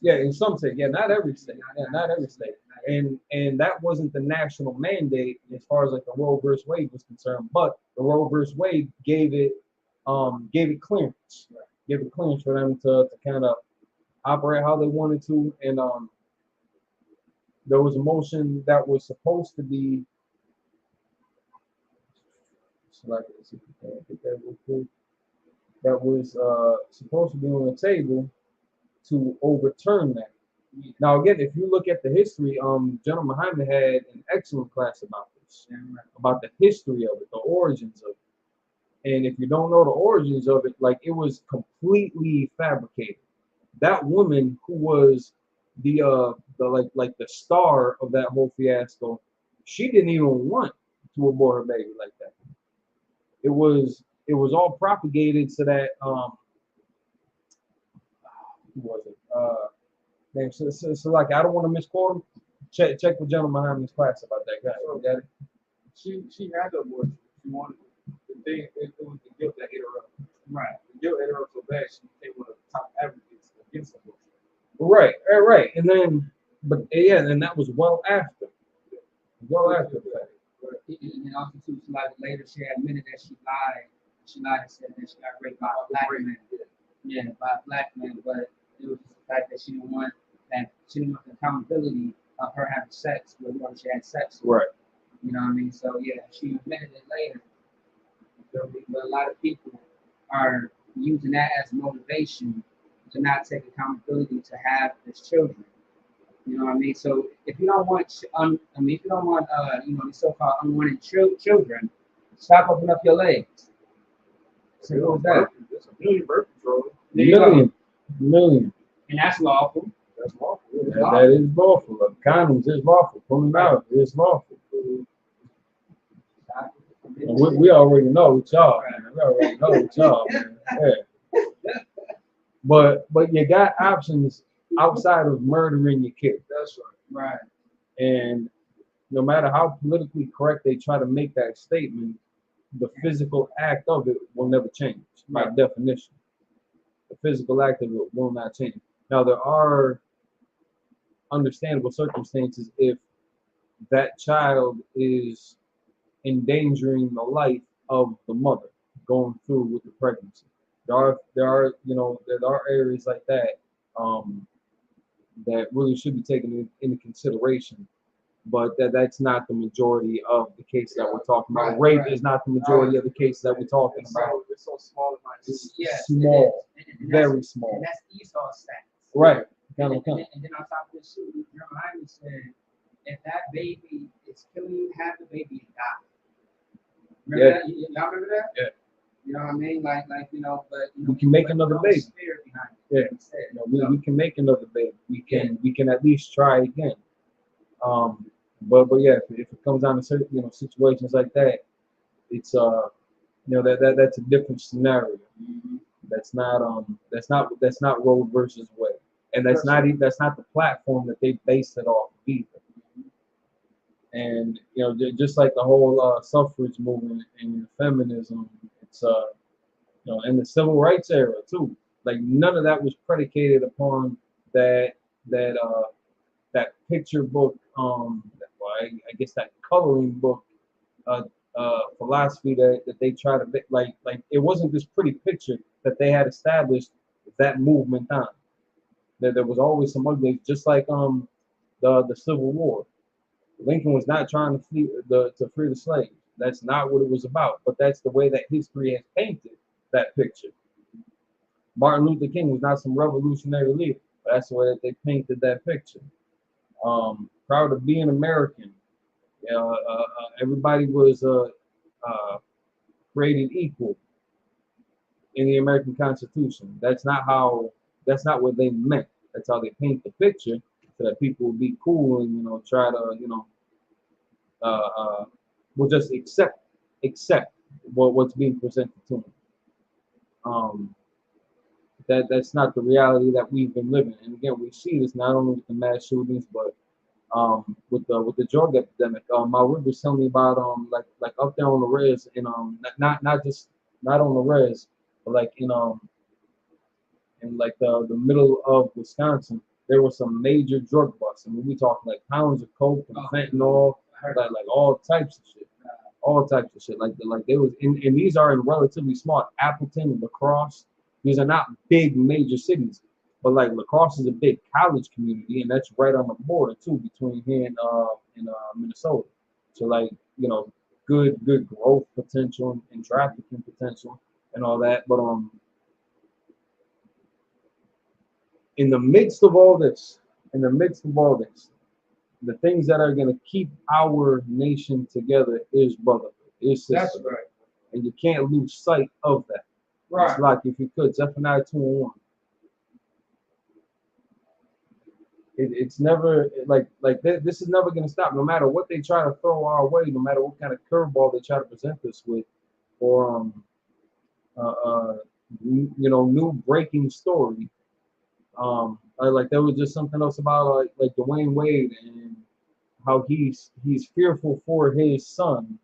yeah, in some states, yeah, not every state, and that wasn't the national mandate as far as like the Roe versus Wade was concerned, but the Roe versus Wade gave it clearance, for them to kind of operate how they wanted to, and there was a motion that was supposed to be, that was supposed to be on the table to overturn that. Now, again, if you look at the history, General Muhammad had an excellent class about this, about the history of it, the origins of it. And if you don't know the origins of it, like it was completely fabricated. That woman who was the the star of that whole fiasco, she didn't even want to abort her baby like that. It was all propagated so that who was it? So like I don't want to misquote him. Check with General Muhammad's class about that guy. You got it? She had the abortion. She wanted it. The thing it was the guilt that ate her up. Right. The guilt ate her up so bad she became one of the top advocates against abortion. Right. And then, but yeah, and that was well after. Well after that. And also too, later she admitted that she lied. She lied and said that she got raped by a black man. Yeah, by a black man, but it was just the fact that she didn't want the accountability of her having sex with whoever she had sex with. Right. You know what I mean? So yeah, she admitted it later. But a lot of people are using that as motivation to not take accountability to have these children. You know what I mean? So if you don't want, these so-called unwanted children, stop opening up your legs. So what was that? There's a million birth control. Million. And that's lawful. That's lawful. That is lawful. Condoms is lawful. Pulling out is lawful. And we already know what y'all, man. We already know what y'all, man. Yeah. But you got options outside of murdering your kid. That's right. Right. And no matter how politically correct they try to make that statement, the physical act of it will never change by definition. The physical act of it will not change. Now, there are understandable circumstances if that child is endangering the life of the mother going through with the pregnancy. There are areas like that that really should be taken into consideration, but that's not the majority of the cases that we're talking about. Rape is not the majority of the cases that we're talking about. It's so small. It's small, very small. And that's Esau stats. Right. And then on top of this, General Hyman said, if that baby is killing you, have the baby die. Remember that? Y'all remember that? Yeah. You know what I mean? But we can make another baby. Yeah. It. We can make another baby. We can at least try again. But yeah, if it comes down to certain situations like that, it's that's a different scenario. Mm-hmm. That's not Roe versus Wade, and that's not the platform that they based it off of either. And just like the whole suffrage movement and feminism, it's in the civil rights era too. Like none of that was predicated upon that picture book. Well, I guess that coloring book philosophy that they try to like it wasn't this pretty picture that they had established that movement on. That there was always some ugly, just like the Civil War. Lincoln was not trying to free the slaves. That's not what it was about. But that's the way that history has painted that picture. Martin Luther King was not some revolutionary leader. But that's the way that they painted that picture. Proud of being American. Everybody was created equal in the American Constitution. That's not what they meant. That's how they paint the picture so that people will be cool and try to will just accept what's being presented to them. That's not the reality that we've been living. And again, we see this not only with the mass shootings, but with the drug epidemic. My Rick was telling me about like up there on the res and not on the res, but like in like the middle of Wisconsin, there were some major drug busts. I mean, we talking like pounds of coke and fentanyl, like all types of shit. All types of shit. Like they was and these are in relatively small. Appleton, La Crosse, these are not big major cities. But like La Crosse is a big college community, and that's right on the border too between here and Minnesota. So like good growth potential and trafficking potential and all that. But in the midst of all this, the things that are going to keep our nation together is brotherhood, is sisterhood. That's right. And you can't lose sight of that. Right. It's like if you could, Zephaniah 2:1. It's never like this is never going to stop. No matter what they try to throw our way, no matter what kind of curveball they try to present us with, or new breaking story. Like there was just something else about like Dwayne Wade and how he's fearful for his son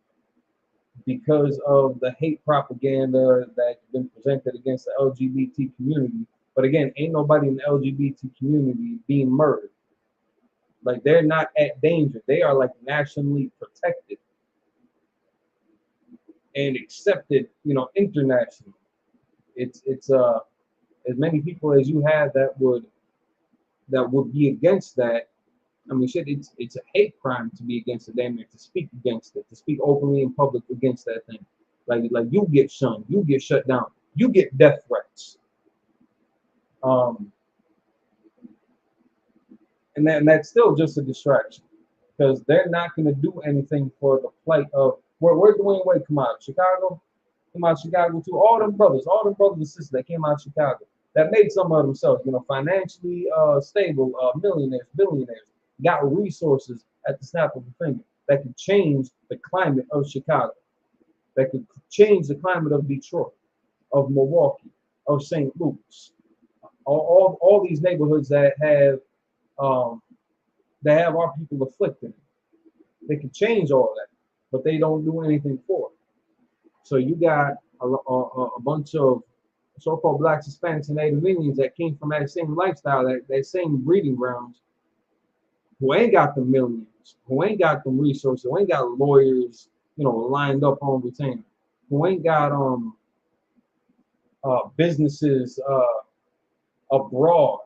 because of the hate propaganda that's been presented against the LGBT community. But again, ain't nobody in the LGBT community being murdered. Like they're not at danger. They are like nationally protected and accepted, internationally. It's as many people as you have that would be against that. I mean, shit, it's a hate crime to be against it, damn it, to speak against it, to speak openly in public against that thing. Like you get shunned, you get shut down, you get death threats. And that's still just a distraction because they're not going to do anything for the plight of where Dwayne Wade come out, Chicago. Came out of Chicago too. All them brothers and sisters that came out of Chicago that made some of themselves, financially stable, millionaires, billionaires, got resources at the snap of a finger that could change the climate of Chicago, that could change the climate of Detroit, of Milwaukee, of St. Louis, all these neighborhoods that have our people afflicted. They can change all that, but they don't do anything for it. So you got a bunch of so-called blacks, Hispanics, and Native Indians that came from that same lifestyle, that same breeding grounds, who ain't got the millions, who ain't got the resources, who ain't got lawyers, lined up on retainer, who ain't got businesses abroad,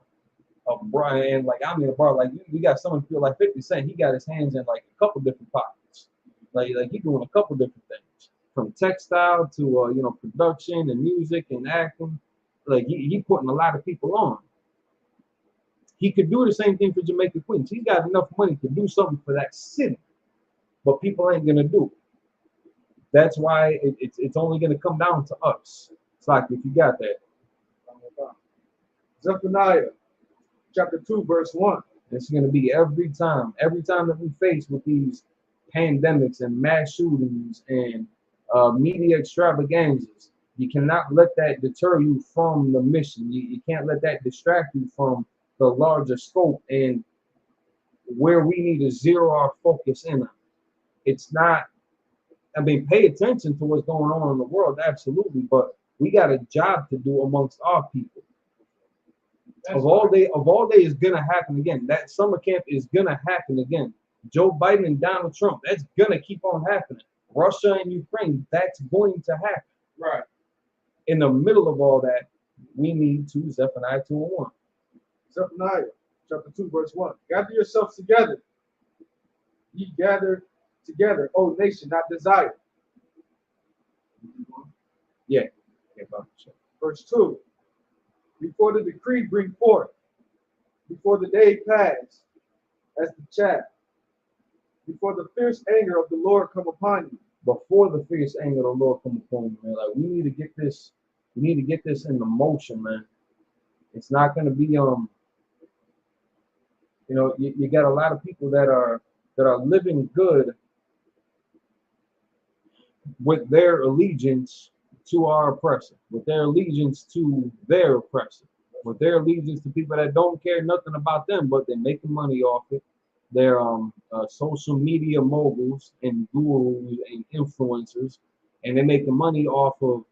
and like I mean abroad, like you got someone feel like 50 Cent, he got his hands in like a couple different pockets, like he doing a couple different things. From textile to production and music and acting, like he putting a lot of people on. He could do the same thing for Jamaica Queens. He's got enough money to do something for that city, but people ain't gonna do it. That's why it's only gonna come down to us. It's like if you got that. Zephaniah chapter 2 verse 1. It's gonna be every time that we face with these pandemics and mass shootings and media extravaganzas. You cannot let that deter you from the mission. You can't let that distract you from the larger scope and where we need to zero our focus in on. It's not, pay attention to what's going on in the world, absolutely, but we got a job to do amongst our people. Of all day is gonna happen again. That summer camp is gonna happen again. Joe Biden and Donald Trump, that's gonna keep on happening. Russia and Ukraine, that's going to happen. Right. In the middle of all that, we need to Zephaniah 2:1. Zephaniah chapter 2, verse 1. Gather yourselves together. Ye gather together, O nation, not desire. Yeah. Verse 2. Before the decree bring forth, before the day pass, as the chaff, before the fierce anger of the Lord come upon you. Before the fierce anger of the Lord come upon you, man. Like we need to get this into motion, man. It's not gonna be you know, you got a lot of people that are living good with their allegiance to our oppressor, with their allegiance to their oppressor, with their allegiance to people that don't care nothing about them, but they're making money off it. They're social media moguls and gurus and influencers, and they're making money off of.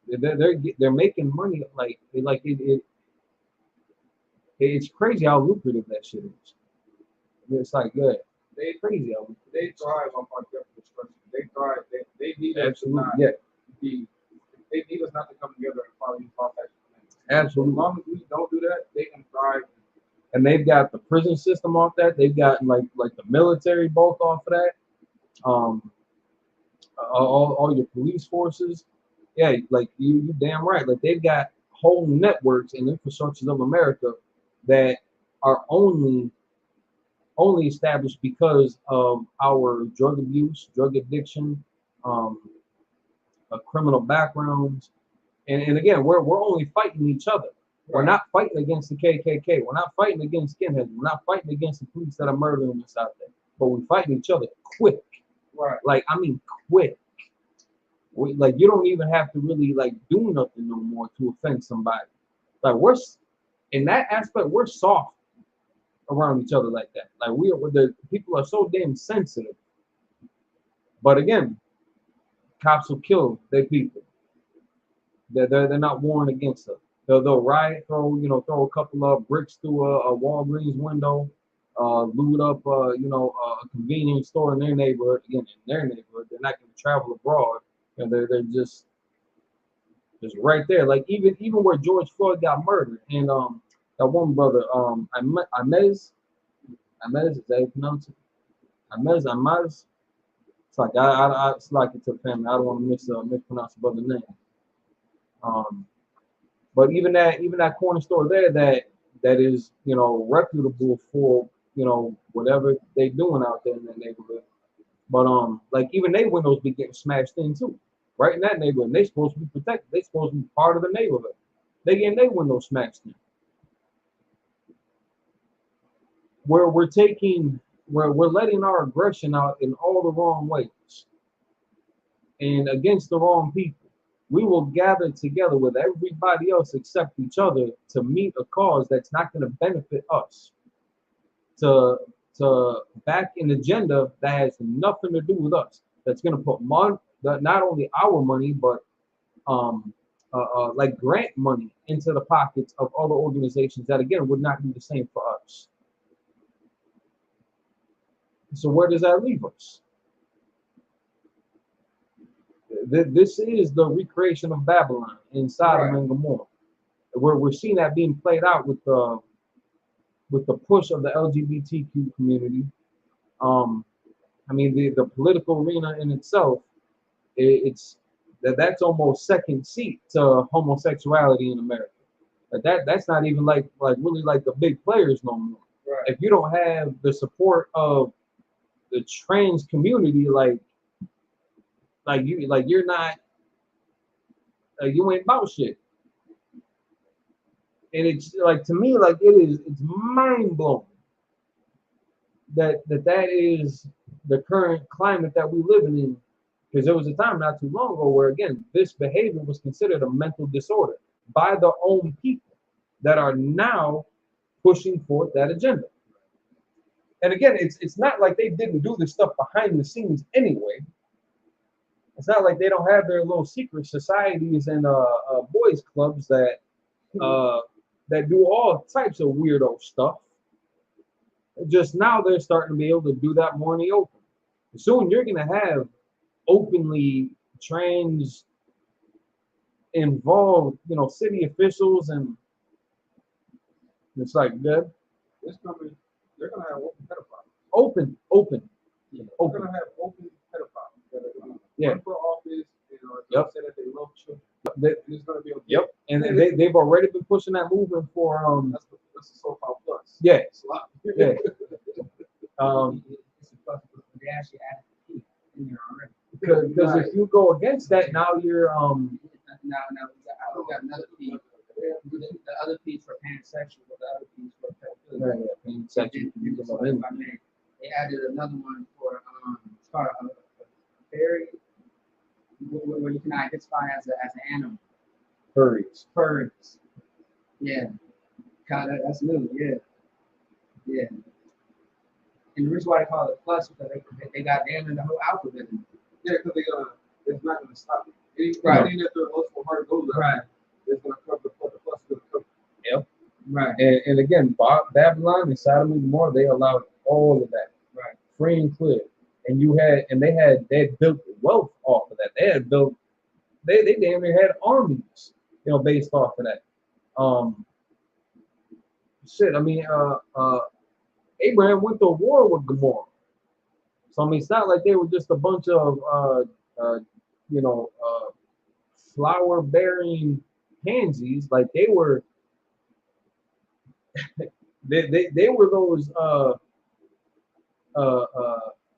They're making money like it's crazy how lucrative that shit is. It's like good. They crazy. They thrive on our destruction. They thrive. They need us to Absolutely, not yeah. be. They need us not to come together and follow these laws. Absolutely. As long as we don't do that, they can thrive. And they've got the prison system off that. They've got like the military both off of that. All your police forces. Yeah, like you damn right. Like they've got whole networks and infrastructures of America that are only established because of our drug abuse, drug addiction, criminal backgrounds, and again, we're only fighting each other. We're not fighting against the KKK. We're not fighting against skinheads. We're not fighting against the police that are murdering us out there. But we're fighting each other quick. Right. Like I mean, quick. Like you don't even have to really like do nothing no more to offend somebody. Like we're in that aspect, we're soft around each other like that. Like the people are so damn sensitive. But again, cops will kill their people. They're not warned against us. They'll riot, throw a couple of bricks through a Walgreens window, loot up a convenience store in their neighborhood. Again, in their neighborhood, they're not going to travel abroad. And they're just right there. Like even where George Floyd got murdered, and that one brother, Amez, is that how you pronounce it? Amez. It's like I it's like it to the family. I don't want to mispronounce the brother's name. But even that corner store there that is reputable for whatever they doing out there in that neighborhood. But like even they windows be getting smashed in too. Right in that neighborhood, they supposed to be protected. They supposed to be part of the neighborhood. They getting their windows smashed in. Where we're letting our aggression out in all the wrong ways and against the wrong people. We will gather together with everybody else except each other to meet a cause that's not going to benefit us. To back an agenda that has nothing to do with us. That's going to put not only our money but like grant money into the pockets of other organizations that again would not do the same for us. So where does that leave us? This is the recreation of Babylon in Sodom and Gomorrah. We're seeing that being played out with the push of the LGBTQ community. I mean the political arena in itself, that's almost second seat to homosexuality in America. That's not even like really like the big players no more. Right. If you don't have the support of the trans community, you're not, you ain't about shit. And it's like to me, like it's mind blowing that is the current climate that we living in. Because there was a time not too long ago where again this behavior was considered a mental disorder by their own people that are now pushing forth that agenda. And again, it's not like they didn't do this stuff behind the scenes anyway. It's not like they don't have their little secret societies and boys clubs that that do all types of weirdo stuff. Just now they're starting to be able to do that more in the open. Soon you're gonna have openly trans involved, city officials, and it's like that. It's coming. They're gonna have open pedophiles. Open. They're gonna have open pedophiles that are gonna run for office. Yep. Say that they love children. It's gonna be okay. Yep. And they've already been pushing that movement for That's the so-called plus. yeah. Yeah. It's a plus, but they actually added the key in there already. Because if you go against that, now you're Now we got another piece. The other piece for pansexual, the other piece for pedophilia. They added another one for it's called a fairy, where you can identify as an animal. furries. Furries. Yeah. God, that's new. Yeah. Yeah. And the reason why they call it plus because they got damn in the whole alphabet. Yeah, because it's not gonna stop it. Right. Anything that their multiple heart goes up, Right. it's gonna cover the plus. Is gonna cover. Yep. Right. And again, Babylon and Sodom and Gomorrah, they allowed all of that. Right. Free and clear. And they had built wealth off of that. They had built, they damn near had armies, based off of that. Abraham went to war with Gomorrah. So I mean, it's not like they were just a bunch of flower bearing pansies. Like they were they were those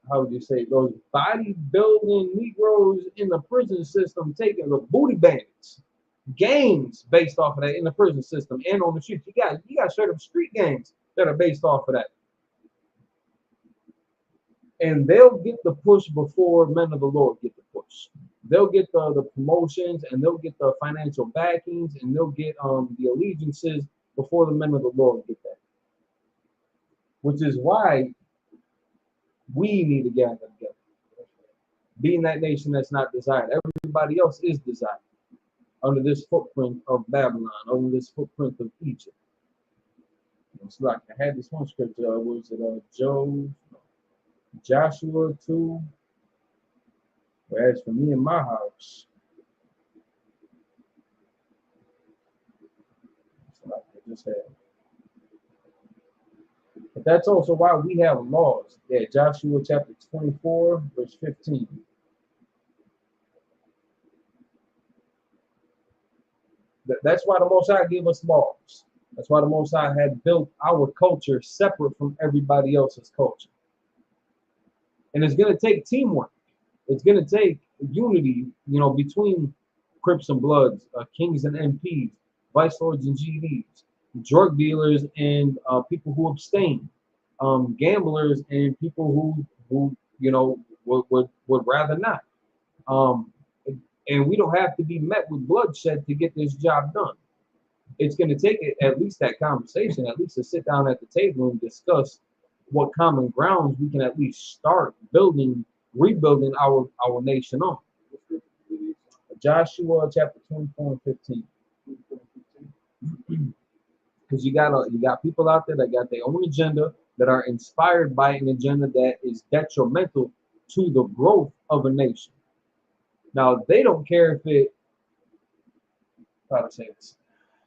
how would you say, those bodybuilding Negroes in the prison system taking the booty bandits, gangs based off of that in the prison system and on the streets. You got straight up street gangs that are based off of that. And they'll get the push before men of the Lord get the push. They'll get the promotions and they'll get the financial backings and they'll get the allegiances before the men of the Lord get that. Which is why we need to gather together. Being that nation that's not desired. Everybody else is desired under this footprint of Babylon, under this footprint of Egypt. It's like I had this one scripture, was it Joshua 2, whereas for me and my house, like I just had. But that's also why we have laws. Yeah, Joshua chapter 24, verse 15. That's why the Most High gave us laws. That's why the Most High had built our culture separate from everybody else's culture. And it's going to take teamwork. It's going to take unity, between Crips and Bloods, Kings and MPs, Vice Lords and GDs, drug dealers and people who abstain, gamblers and people who would rather not. And we don't have to be met with bloodshed to get this job done. It's going to take at least that conversation, at least to sit down at the table and discuss what common grounds we can at least start rebuilding our nation on. Joshua chapter 24 and 15. Because you got people out there that got their own agenda, that are inspired by an agenda that is detrimental to the growth of a nation. Now they don't care if it, how to say this.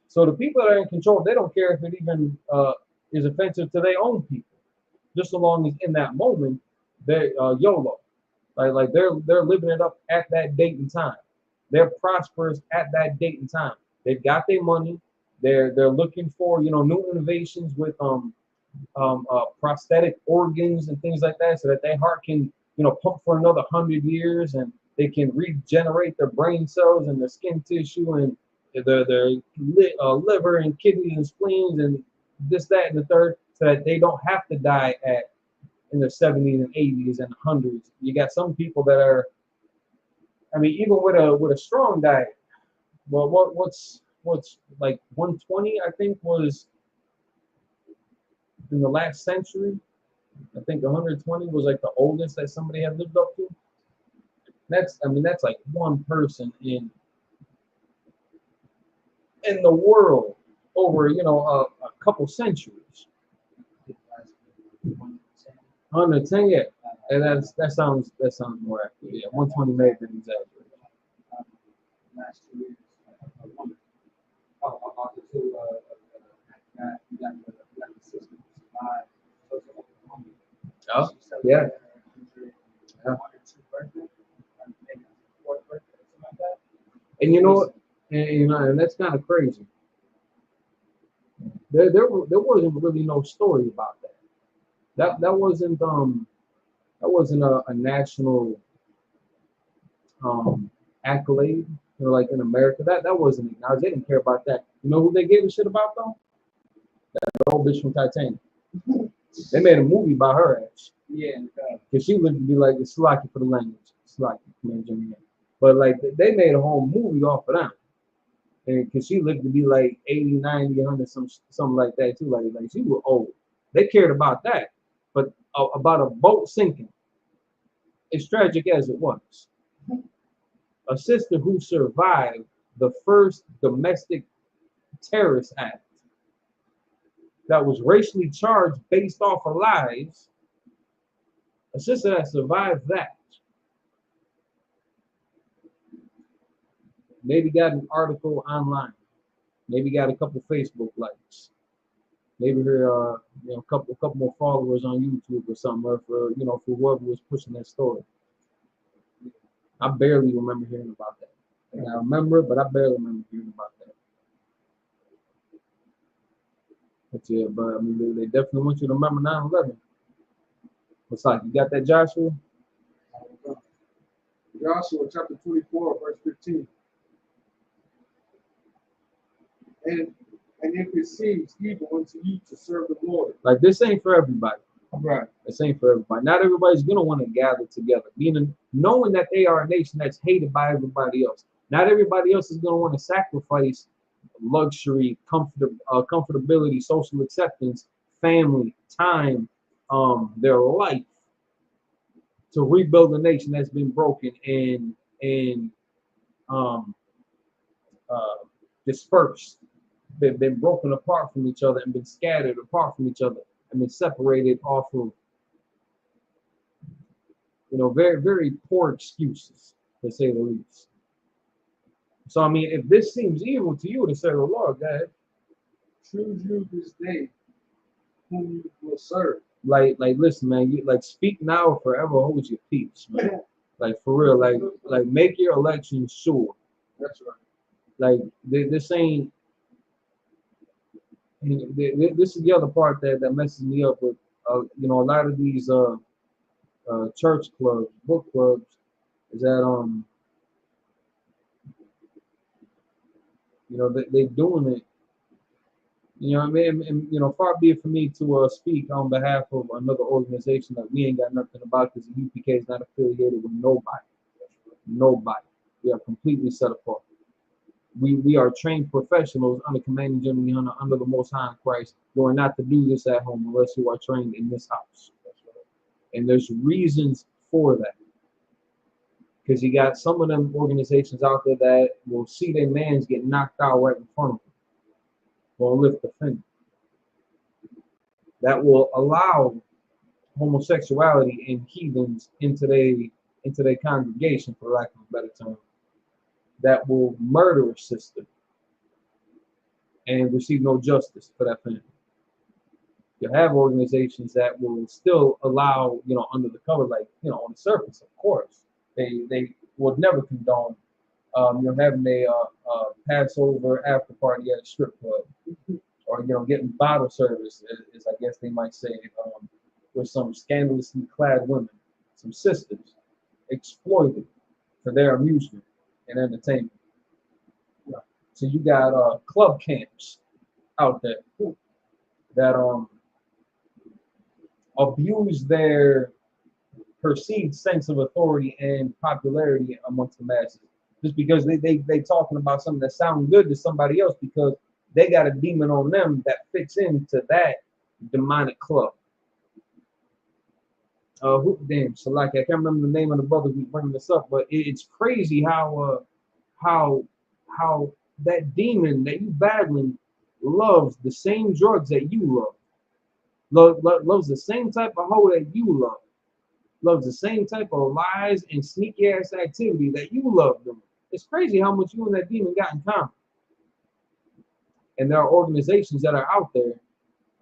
So the people that are in control, they don't care if it even is offensive to their own people. Just so long as in that moment they're YOLO, like they're living it up at that date and time. They're prosperous at that date and time. They've got their money. They're looking for new innovations with prosthetic organs and things like that, so that their heart can pump for another 100 years, and they can regenerate their brain cells and their skin tissue and their liver and kidneys and spleens and this, that, and the third, so that they don't have to die in their 70s and 80s and 100s. You got some people that are, even with a strong diet. Well, what's like 120? I think was in the last century. I think 120 was like the oldest that somebody had lived up to. That's like one person in the world over a couple centuries. 110, yeah. And that sounds more accurate. Yeah, 120 may have been exaggerated. Last 2 years, a woman. You got the system to survive. Oh, yeah. And and that's kind of crazy. There wasn't really no story about that. That wasn't a national accolade, like in America. That wasn't acknowledged. They didn't care about that. You know who they gave a shit about though? That old bitch from Titanic. They made a movie about her ass. Yeah. Because she lived to be like, it's lucky for the language. It's lucky, man. But like, they made a whole movie off of them. And because she lived to be like 80, 90, 100, something like that too. Like she was old. They cared about that. But about a boat sinking, as tragic as it was, a sister who survived the first domestic terrorist act that was racially charged based off of lies, a sister that survived that, maybe got an article online, maybe got a couple Facebook likes, maybe her a couple more followers on YouTube or something, or for whoever was pushing that story. I barely remember hearing about that. And I remember it, but I barely remember hearing about that. But yeah, but I mean, they definitely want you to remember 9/11. What's like, you got that, Joshua? Joshua chapter 24, verse 15. And if it seems evil unto you to serve the Lord. Like, this ain't for everybody. Right. This ain't for everybody. Not everybody's gonna want to gather together, knowing that they are a nation that's hated by everybody else. Not everybody else is gonna want to sacrifice luxury, comfortability, social acceptance, family, time, their life to rebuild a nation that's been broken and dispersed, been broken apart from each other and been scattered apart from each other and been separated off of very, very poor excuses, to say the least. So I mean, if this seems evil to you to serve the Lord, God, choose you this day whom you will serve. Like listen, man, you speak now or forever hold your peace, man. Like for real, like make your election sure. That's right. Like this ain't. This is the other part that messes me up with, a lot of these church clubs, book clubs, is that they doing it. You know what I mean? And far be it for me to speak on behalf of another organization that we ain't got nothing about, because the UPK is not affiliated with nobody. Nobody. We are completely set apart. We are trained professionals under commanding general under the Most High in Christ. You are not to do this at home unless you are trained in this house. And there's reasons for that. Because you got some of them organizations out there that will see their mans get knocked out right in front of them. Will lift the finger. That will allow homosexuality and heathens into their congregation, for lack of a better term. That will murder a sister and receive no justice for that family. You have organizations that will still allow, under the cover, like, on the surface, of course, they would never condone, having a Passover after party at a strip club, or getting bottle service, as I guess they might say, with some scandalously clad women, some sisters, exploited for their amusement and entertainment. So you got club camps out there that abuse their perceived sense of authority and popularity amongst the masses, just because they talking about something that sounds good to somebody else, because they got a demon on them that fits into that demonic club. So like, I can't remember the name of the brother who's bringing this up, but it's crazy how that demon that you battling loves the same drugs that you loves the same type of hoe that you love, loves the same type of lies and sneaky ass activity that you love them. It's crazy how much you and that demon got in common. And there are organizations that are out there,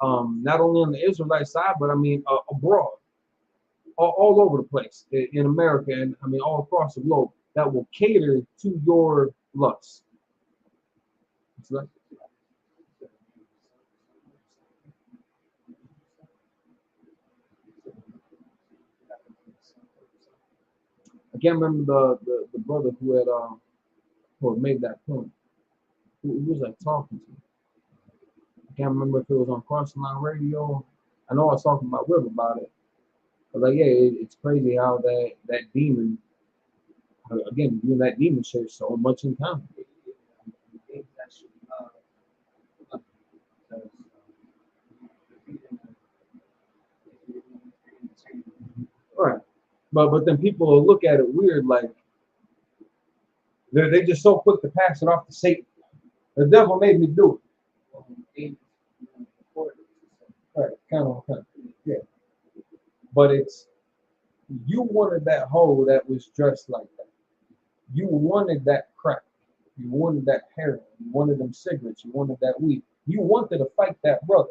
not only on the Israelite side, but I mean abroad, all over the place in America, and I mean all across the globe, that will cater to your lust. Like, I can't remember the brother who had made that point. Who was like talking to? I can't remember if it was on Crossing Line Radio. I know I was talking about Riv about it. But like, yeah, it's crazy how that demon, again, you and that demon share so much in common. Right. But then people will look at it weird, like they just so quick to pass it off to Satan. The devil made me do it. Right, kind of, yeah. But it's, you wanted that hoe that was dressed like that. You wanted that crack. You wanted that heroin. You wanted them cigarettes. You wanted that weed. You wanted to fight that brother.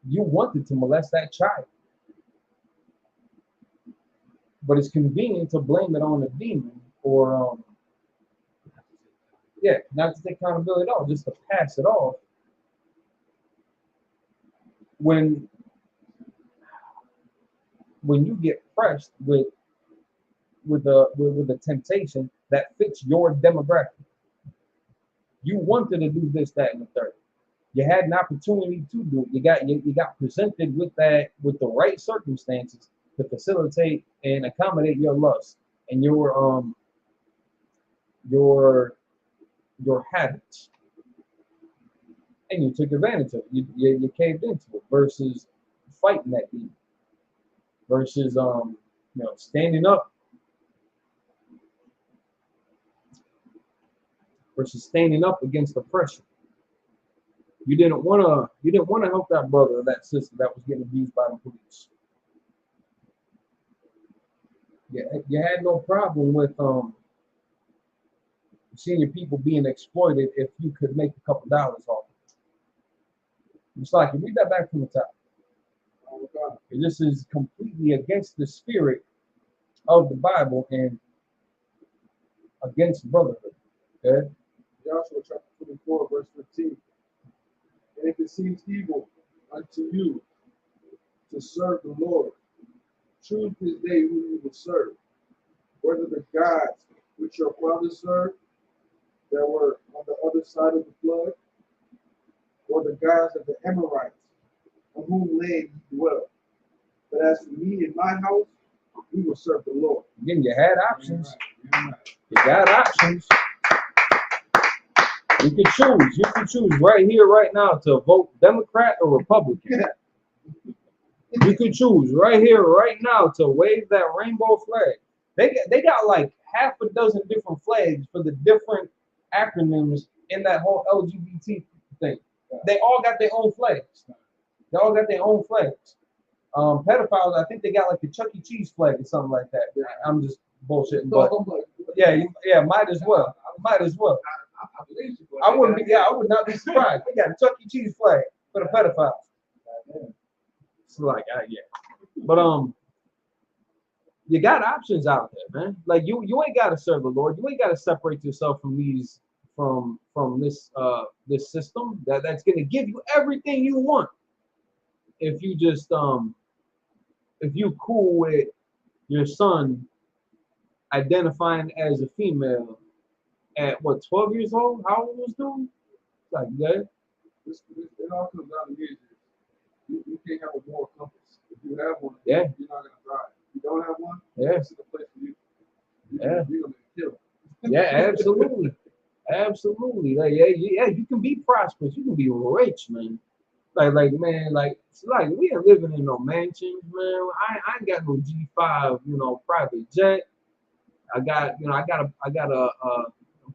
You wanted to molest that child. But it's convenient to blame it on the demon, or not to take accountability at all, just to pass it off. When you get pressed with a temptation that fits your demographic, you wanted to do this, that, and the third. You had an opportunity to do it. You got presented with the right circumstances to facilitate and accommodate your lust and your habits, and you took advantage of it. You caved into it versus fighting that demon, versus standing up, against oppression. You didn't want to help that brother or that sister that was getting abused by the police. You had no problem with senior people being exploited if you could make a couple dollars off it. It's like, you read that back from the top. This is completely against the spirit of the Bible and against brotherhood. Okay? Joshua chapter 24, verse 15. And if it seems evil unto you to serve the Lord, choose this day whom you will serve, whether the gods which your fathers served that were on the other side of the flood, or the gods of the Amorites, on whom land you dwell. But as for me and my house, we will serve the Lord. Again, you had options. You got options. You can choose. You can choose right here, right now, to vote Democrat or Republican. You can choose right here, right now, to wave that rainbow flag. They got like half a dozen different flags for the different acronyms in that whole LGBT thing. They all got their own flags. Pedophiles, I think they got like the Chuck E. Cheese flag or something like that. I'm just bullshitting, but yeah, might as well. I would not be surprised. They got a Chuck E. Cheese flag for the pedophiles. It's like, but you got options out there, man. Like you ain't got to serve the Lord. You ain't got to separate yourself from this system that's gonna give you everything you want. If you just if you cool with your son identifying as a female at what, 12 years old? How old was dude? Like that. It all comes down to music. You can't have a moral compass. If you have one, yeah, you're not gonna drive. If you don't have one, it's a place for you. You're gonna kill. Yeah, absolutely. Absolutely. Like, yeah, you can be prosperous. You can be rich, man. Like man, it's like we ain't living in no mansions, man. I ain't got no G5, private jet. I got a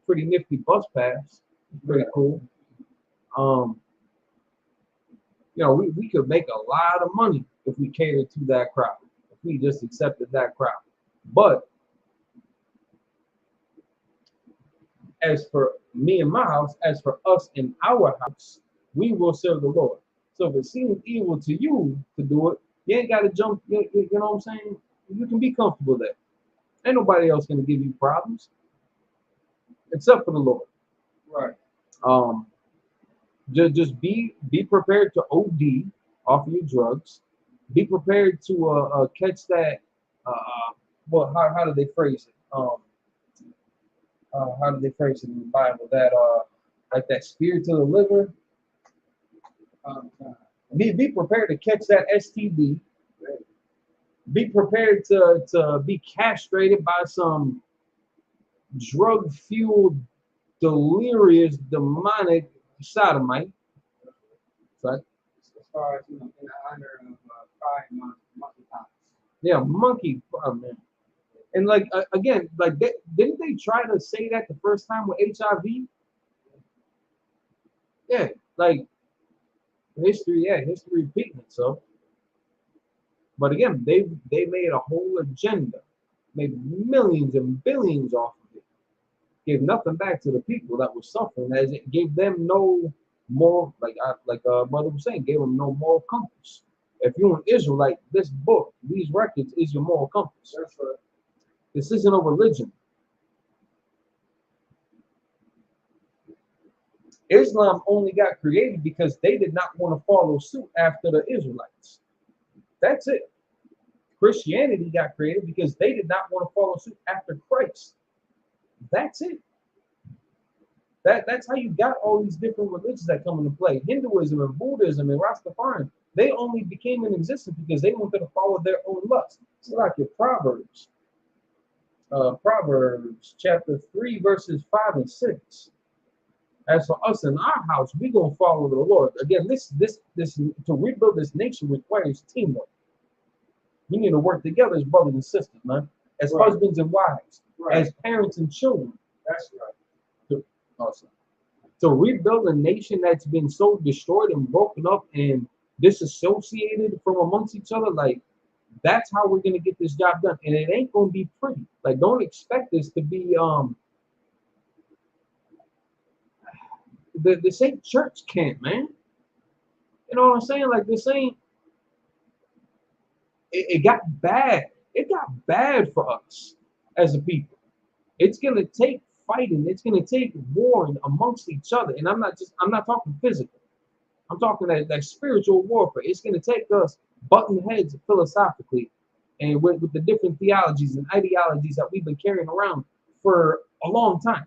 pretty nifty bus pass. Pretty cool. We could make a lot of money if we catered to that crowd, if we just accepted that crowd. But as for me and my house, as for us in our house, we will serve the Lord. So if it seems evil to you to do it, you ain't got to jump. You know what I'm saying? You can be comfortable there. Ain't nobody else gonna give you problems except for the Lord. Right. Just be prepared to OD off of your drugs. Be prepared to catch that. Well, how do they phrase it? How do they phrase it in the Bible? That like that spirit to the liver. Be prepared to catch that STD. Be prepared to be castrated by some drug-fueled, delirious, demonic sodomite. Right? As far as in honor of Pride Month, monkeypox. Yeah, monkey, man. And like again, like didn't they try to say that the first time with HIV? Yeah, like history repeating itself. But again, they made a whole agenda, made millions and billions off of it, gave nothing back to the people that were suffering, as it gave them no more, like brother was saying, gave them no moral compass. If you're an Israelite, this book, these records is your moral compass. That's right. This isn't a religion. Islam only got created because they did not want to follow suit after the Israelites. That's it. Christianity got created because they did not want to follow suit after Christ. That's it. That's how you got all these different religions that come into play. Hinduism and Buddhism and Rastafarian, they only became in existence because they wanted to follow their own lust. It's like your Proverbs. Proverbs chapter 3, verses 5 and 6. As for us in our house, we're gonna follow the Lord. Again, this to rebuild this nation requires teamwork. We need to work together as brothers and sisters, man. As husbands and wives, as parents and children. That's right. Awesome. To rebuild a nation that's been so destroyed and broken up and disassociated from amongst each other, like that's how we're gonna get this job done. And it ain't gonna be pretty. Like, don't expect this to be this ain't church camp, man. You know what I'm saying? Like this ain't. It got bad. It got bad for us as a people. It's gonna take fighting. It's gonna take warring amongst each other. And I'm not talking physical. I'm talking that spiritual warfare. It's gonna take us butting heads philosophically, and with the different theologies and ideologies that we've been carrying around for a long time.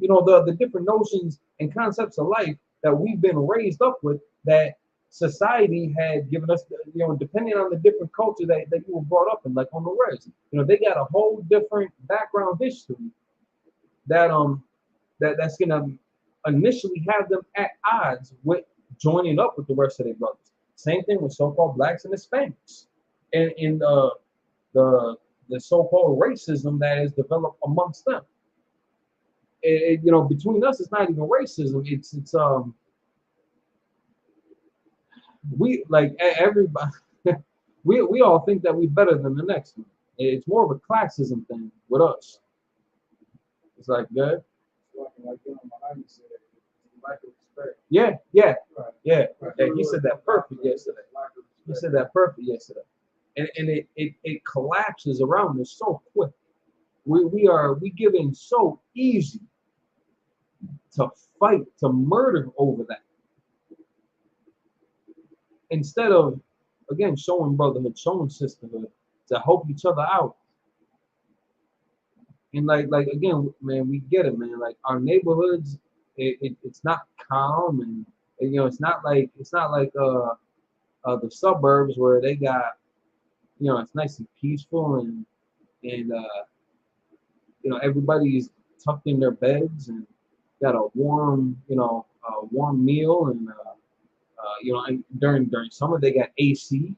You know, the different notions and concepts of life that we've been raised up with, that society had given us, you know, depending on the different culture that you were brought up in, like on the res. You know, they got a whole different background history that's gonna initially have them at odds with joining up with the rest of their brothers. Same thing with so-called blacks and Hispanics, and in the so-called racism that is developed amongst them. You know, between us, it's not even racism. It's we like everybody. we all think that we're better than the next one. It's more of a classism thing with us. It's like good. Yeah. He said that perfect yesterday. He said that perfect yesterday, and it collapses around us so quick. We give in so easy to fight, to murder over that, instead of, again, showing brotherhood, showing sisterhood, to help each other out. And like again, man, we get it, man. Like our neighborhoods, it's not calm, and you know, it's not like the suburbs where they got, you know, it's nice and peaceful, and you know, everybody's tucked in their beds and got a warm meal, and you know, and during summer they got AC.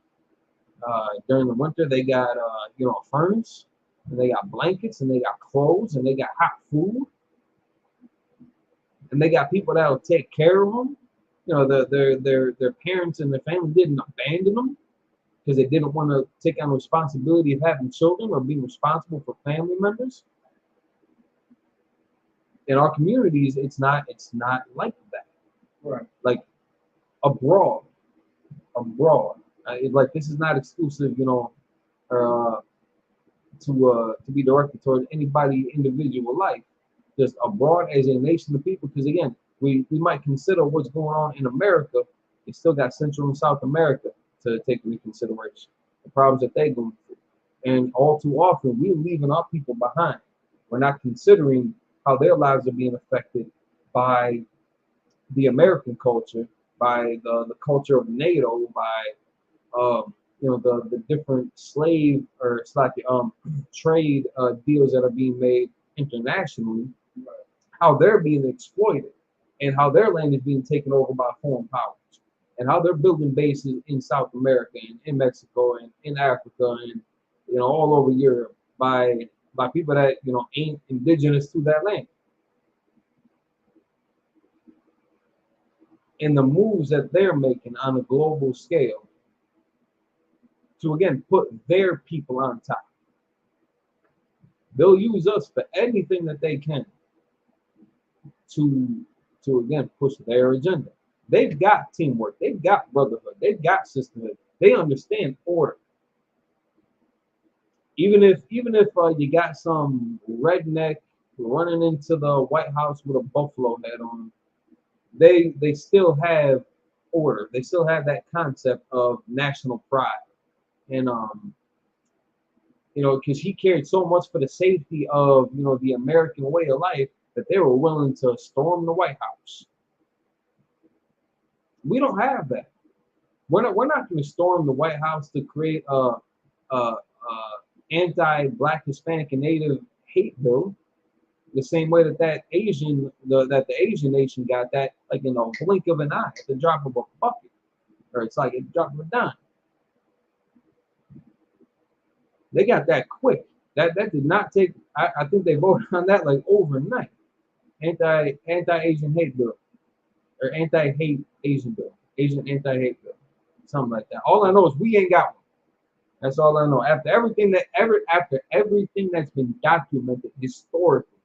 During the winter they got you know, a furnace, and they got blankets, and they got clothes, and they got hot food. and they got people that'll take care of them. You know, their parents and their family didn't abandon them because they didn't want to take on the responsibility of having children or being responsible for family members. In our communities, it's not like that. Right. Like abroad, like this is not exclusive, you know, to be directed towards anybody individual life. Just abroad as a nation of people, because again, we might consider what's going on in America. It still got Central and South America to take into consideration, the problems that they go through. And all too often, we're leaving our people behind. We're not considering how their lives are being affected by the American culture, by the culture of NATO, by you know, the different slave or it's like trade deals that are being made internationally, how they're being exploited, and how their land is being taken over by foreign powers, and how they're building bases in South America and in Mexico and in Africa and, you know, all over Europe by people that, you know, ain't indigenous to that land. And the moves that they're making on a global scale to again put their people on top. They'll use us for anything that they can to again push their agenda. They've got teamwork, they've got brotherhood, they've got sisterhood, they understand order. Even if you got some redneck running into the White House with a buffalo head on, they still have order. They still have that concept of national pride. And you know, because he cared so much for the safety of, you know, the American way of life that they were willing to storm the White House. We don't have that. We're not going to storm the White House to create a anti-Black, Hispanic, and Native hate bill. The same way that the Asian nation got that, like in a blink of an eye, at the drop of a bucket, or it's like a drop of a dime. They got that quick. That did not take. I think they voted on that like overnight. Anti-Asian hate bill, or anti-hate Asian bill, Asian anti-hate bill, something like that. All I know is we ain't got one. That's all I know. After everything that's been documented historically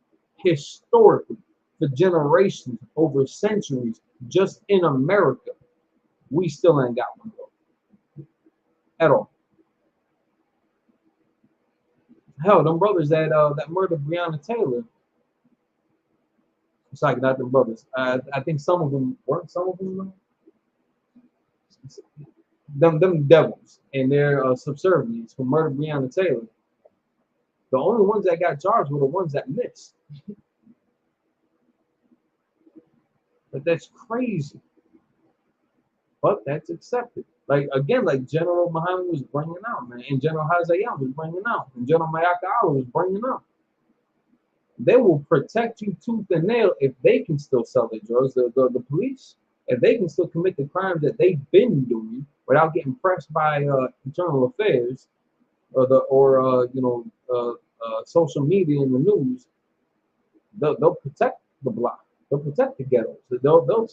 for generations, over centuries, just in America, we still ain't got one though. At all. Hell, them brothers that murdered Breonna Taylor. It's like not them brothers. I think some of them weren't. Some of them, them devils and their subservience who murdered Breonna Taylor. The only ones that got charged were the ones that missed. But that's crazy. But that's accepted. Like again, like General Muhammad was bringing out, man, and General Hazayam was bringing out, and General Mayaka Allah was bringing out. They will protect you tooth and nail if they can still sell their drugs. The police, if they can still commit the crimes that they've been doing without getting pressed by internal affairs or social media and the news, they'll protect the block. They'll protect the ghettos. They'll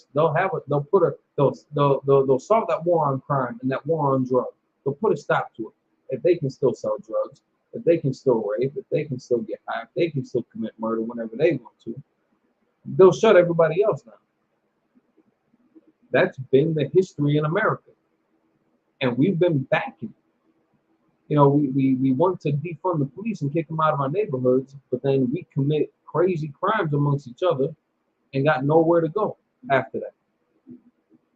solve that war on crime and that war on drugs. They'll put a stop to it if they can still sell drugs, if they can still rape, if they can still get high, if they can still commit murder whenever they want to. They'll shut everybody else down. That's been the history in America, and we've been backing. You know, we want to defund the police and kick them out of our neighborhoods, but then we commit crazy crimes amongst each other and got nowhere to go after that.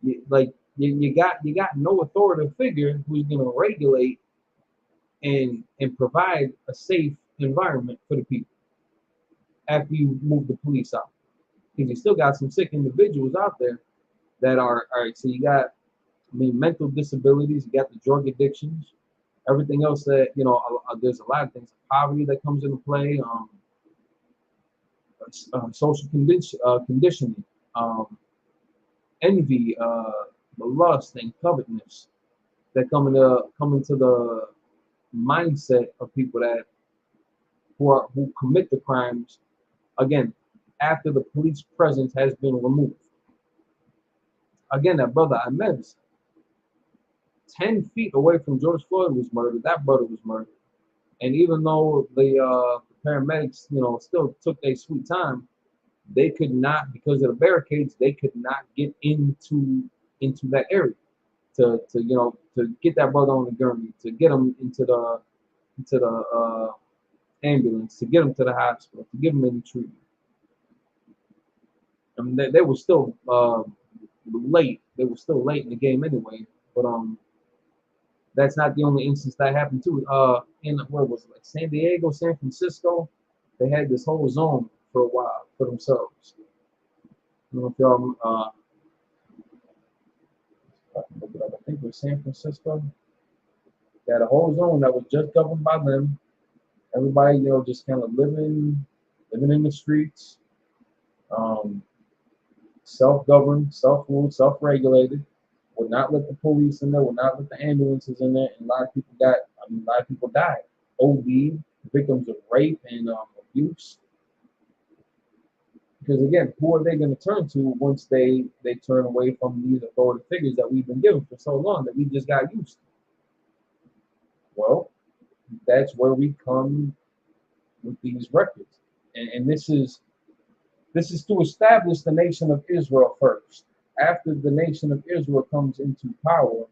You got no authoritative figure who's going to regulate and provide a safe environment for the people after you move the police out. Because you still got some sick individuals out there that are, all right, so you got, mental disabilities, you got the drug addictions, everything else that, there's a lot of things, poverty that comes into play, social conditioning, envy, the lust and covetousness that come into the mindset of people who commit the crimes. Again, after the police presence has been removed. Again, that brother Ahmed, 10 feet away from George Floyd was murdered. That brother was murdered. And even though the paramedics, still took their sweet time, they could not, because of the barricades, they could not get into that area to get that brother on the gurney, to get him into the ambulance, to get him to the hospital, to give him any treatment. I mean, they were still late. They were still late in the game anyway. But that's not the only instance that happened too. In where was it, like San Diego, San Francisco, they had this whole zone for a while for themselves. I don't know if y'all I think it was San Francisco. They had a whole zone that was just governed by them. Everybody, just kind of living in the streets, self-governed, self-ruled, self-regulated. Would not let the police in there. Would not let the ambulances in there. And a lot of people died. OD, victims of rape and abuse. Because again, who are they going to turn to once they turn away from these authority figures that we've been given for so long that we just got used to? Well, that's where we come with these records, and this is to establish the nation of Israel first. After the nation of Israel comes into power,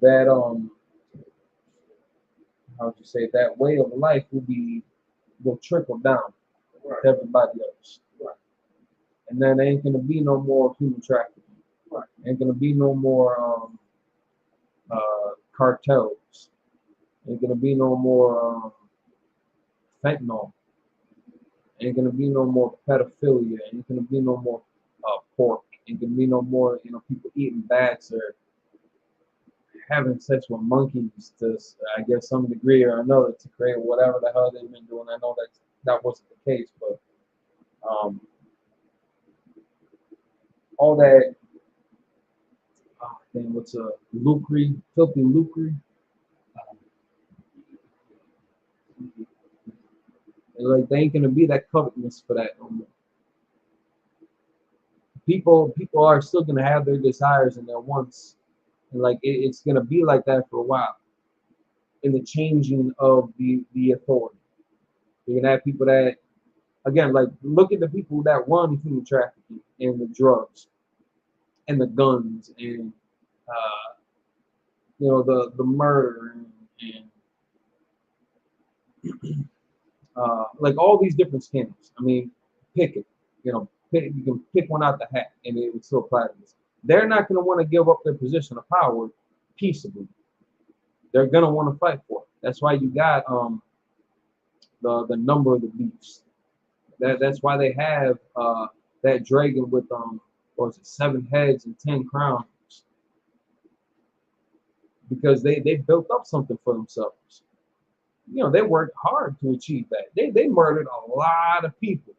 that that way of life will trickle down to everybody else. Right. And then there ain't gonna be no more human trafficking. Right. Ain't gonna be no more cartels. Ain't gonna be no more fentanyl. Ain't gonna be no more pedophilia. Ain't gonna be no more pork. Ain't gonna be no more people eating bats or having sex with monkeys to, I guess, some degree or another to create whatever the hell they've been doing. I know that wasn't the case, but all that, what's a filthy lucre? Like, they ain't gonna be that covetousness for that no more. People are still gonna have their desires and their wants, and like it's gonna be like that for a while. In the changing of the authority, you're gonna have people that, again, like, look at the people that run human trafficking and the drugs and the guns and the murder and like all these different scandals. I mean, pick it. You can pick one out the hat and it would still apply to this. They're not going to want to give up their position of power peaceably. They're going to want to fight for it. That's why you got the number of the beast. That's why they have that dragon with 7 heads and 10 crowns, because they built up something for themselves. They worked hard to achieve that. They murdered a lot of people.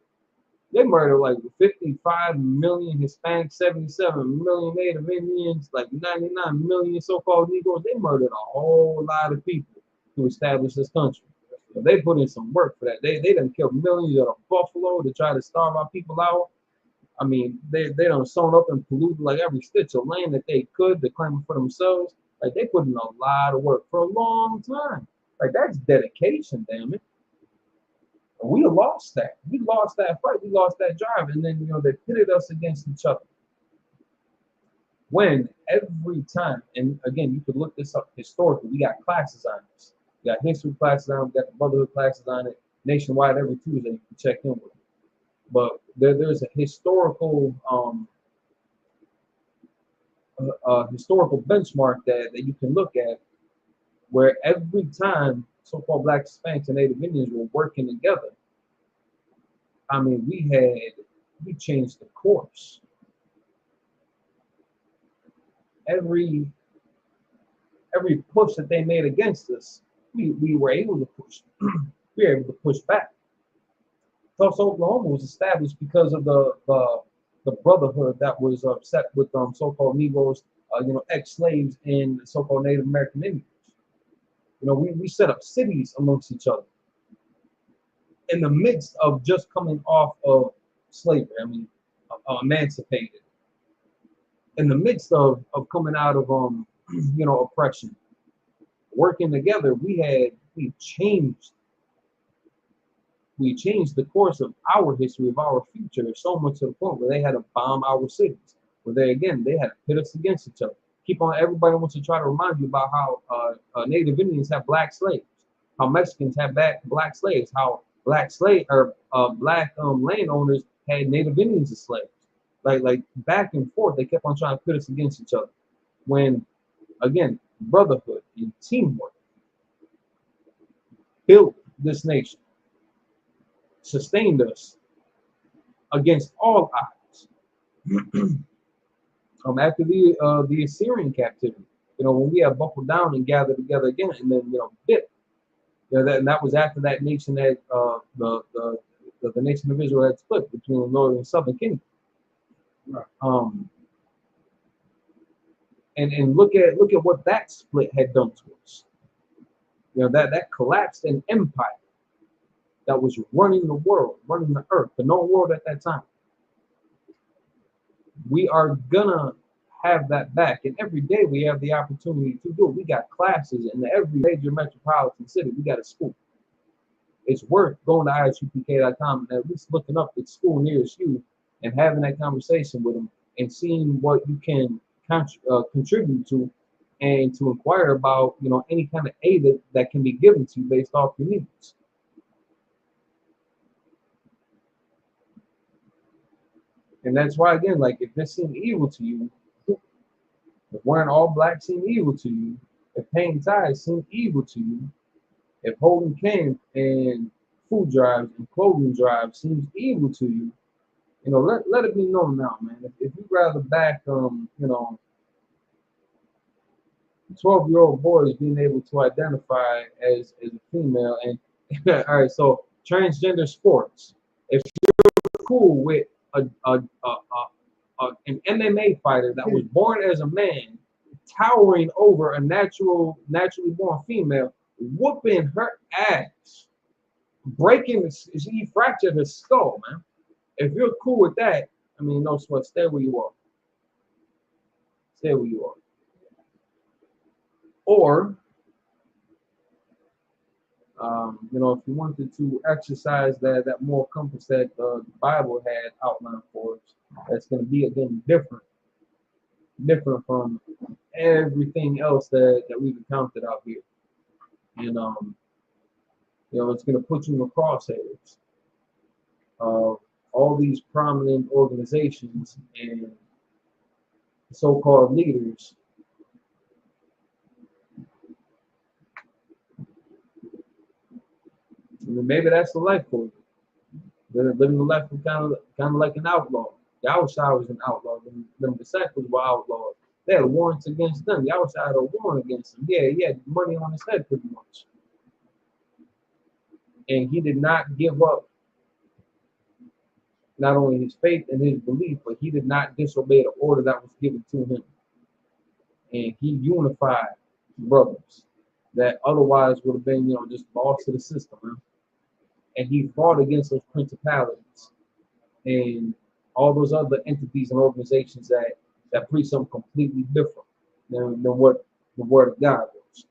They murdered like 55 million Hispanics, 77 million Native Indians, like 99 million so-called Negroes. They murdered a whole lot of people to establish this country. So they put in some work for that. They done killed millions of buffalo to try to starve our people out. I mean, they done sewn up and polluted like every stitch of land that they could to claim it for themselves. Like, they put in a lot of work for a long time. Like, that's dedication, damn it. And we lost that. We lost that fight. We lost that drive. And then, they pitted us against each other. When every time, and again, you could look this up historically, we got classes on this. We got history classes on it. We got the Brotherhood classes on it. Nationwide every Tuesday, you can check in with it. But there's a historical benchmark that you can look at, where every time so-called Black, Hispanics, and Native Indians were working together, I mean, we changed the course. Every push that they made against us, we were able to push. We were able to push back. Tulsa, Oklahoma was established because of the brotherhood that was upset with so-called Negroes, ex-slaves and so-called Native American Indians. We set up cities amongst each other. in the midst of just coming off of slavery, I mean, emancipated, in the midst of coming out of oppression, working together, we changed the course of our history, of our future, so much to the point where they had to bomb our cities, where they had to pit us against each other. Everybody wants to try to remind you about how Native Indians have black slaves, how Mexicans have black slaves, how black landowners had Native Indians as slaves. Like back and forth, they kept on trying to pit us against each other. When, again, brotherhood and teamwork built this nation, sustained us against all odds. After the Assyrian captivity, when we had buckled down and gathered together again, and then bit, that was after that nation that the nation of Israel had split between the northern and southern kingdom. Right. And look at what that split had done to us. That collapsed an empire that was running the world, running the earth, the known world at that time. We are gonna have that back, and every day we have the opportunity to do it. We got classes in every major metropolitan city. We got a school. It's worth going to isupk.com and at least looking up the school nearest you and having that conversation with them and seeing what you can contribute to, and to inquire about any kind of aid that can be given to you based off your needs. And that's why, again, like, if this seemed evil to you, if wearing all black seemed evil to you, if paying tithes seemed evil to you, if holding camp and food drives and clothing drives seems evil to you, let it be known now, man. If you'd rather back 12-year-old boys being able to identify as a female, and all right, so transgender sports. If you're cool with an MMA fighter that was born as a man, towering over a naturally born female, whooping her ass, he fractured his skull, man. If you're cool with that, I mean, no sweat, stay where you are. Stay where you are. Or, if you wanted to exercise that moral compass that the Bible had outlined for us, that's going to be, again, different from everything else that we've encountered out here. And, it's going to put you in the crosshairs of all these prominent organizations and so-called leaders maybe that's the life for you. They're living the life of kind of like an outlaw. Yahushua was an outlaw. Them disciples were outlaws. They had warrants against them. Yahushua had a warrant against them. Yeah, he had money on his head pretty much. And he did not give up not only his faith and his belief, but he did not disobey the order that was given to him. And he unified brothers that otherwise would have been, just lost to the system, man. And he fought against those principalities and all those other entities and organizations that preach something completely different than what the Word of God was.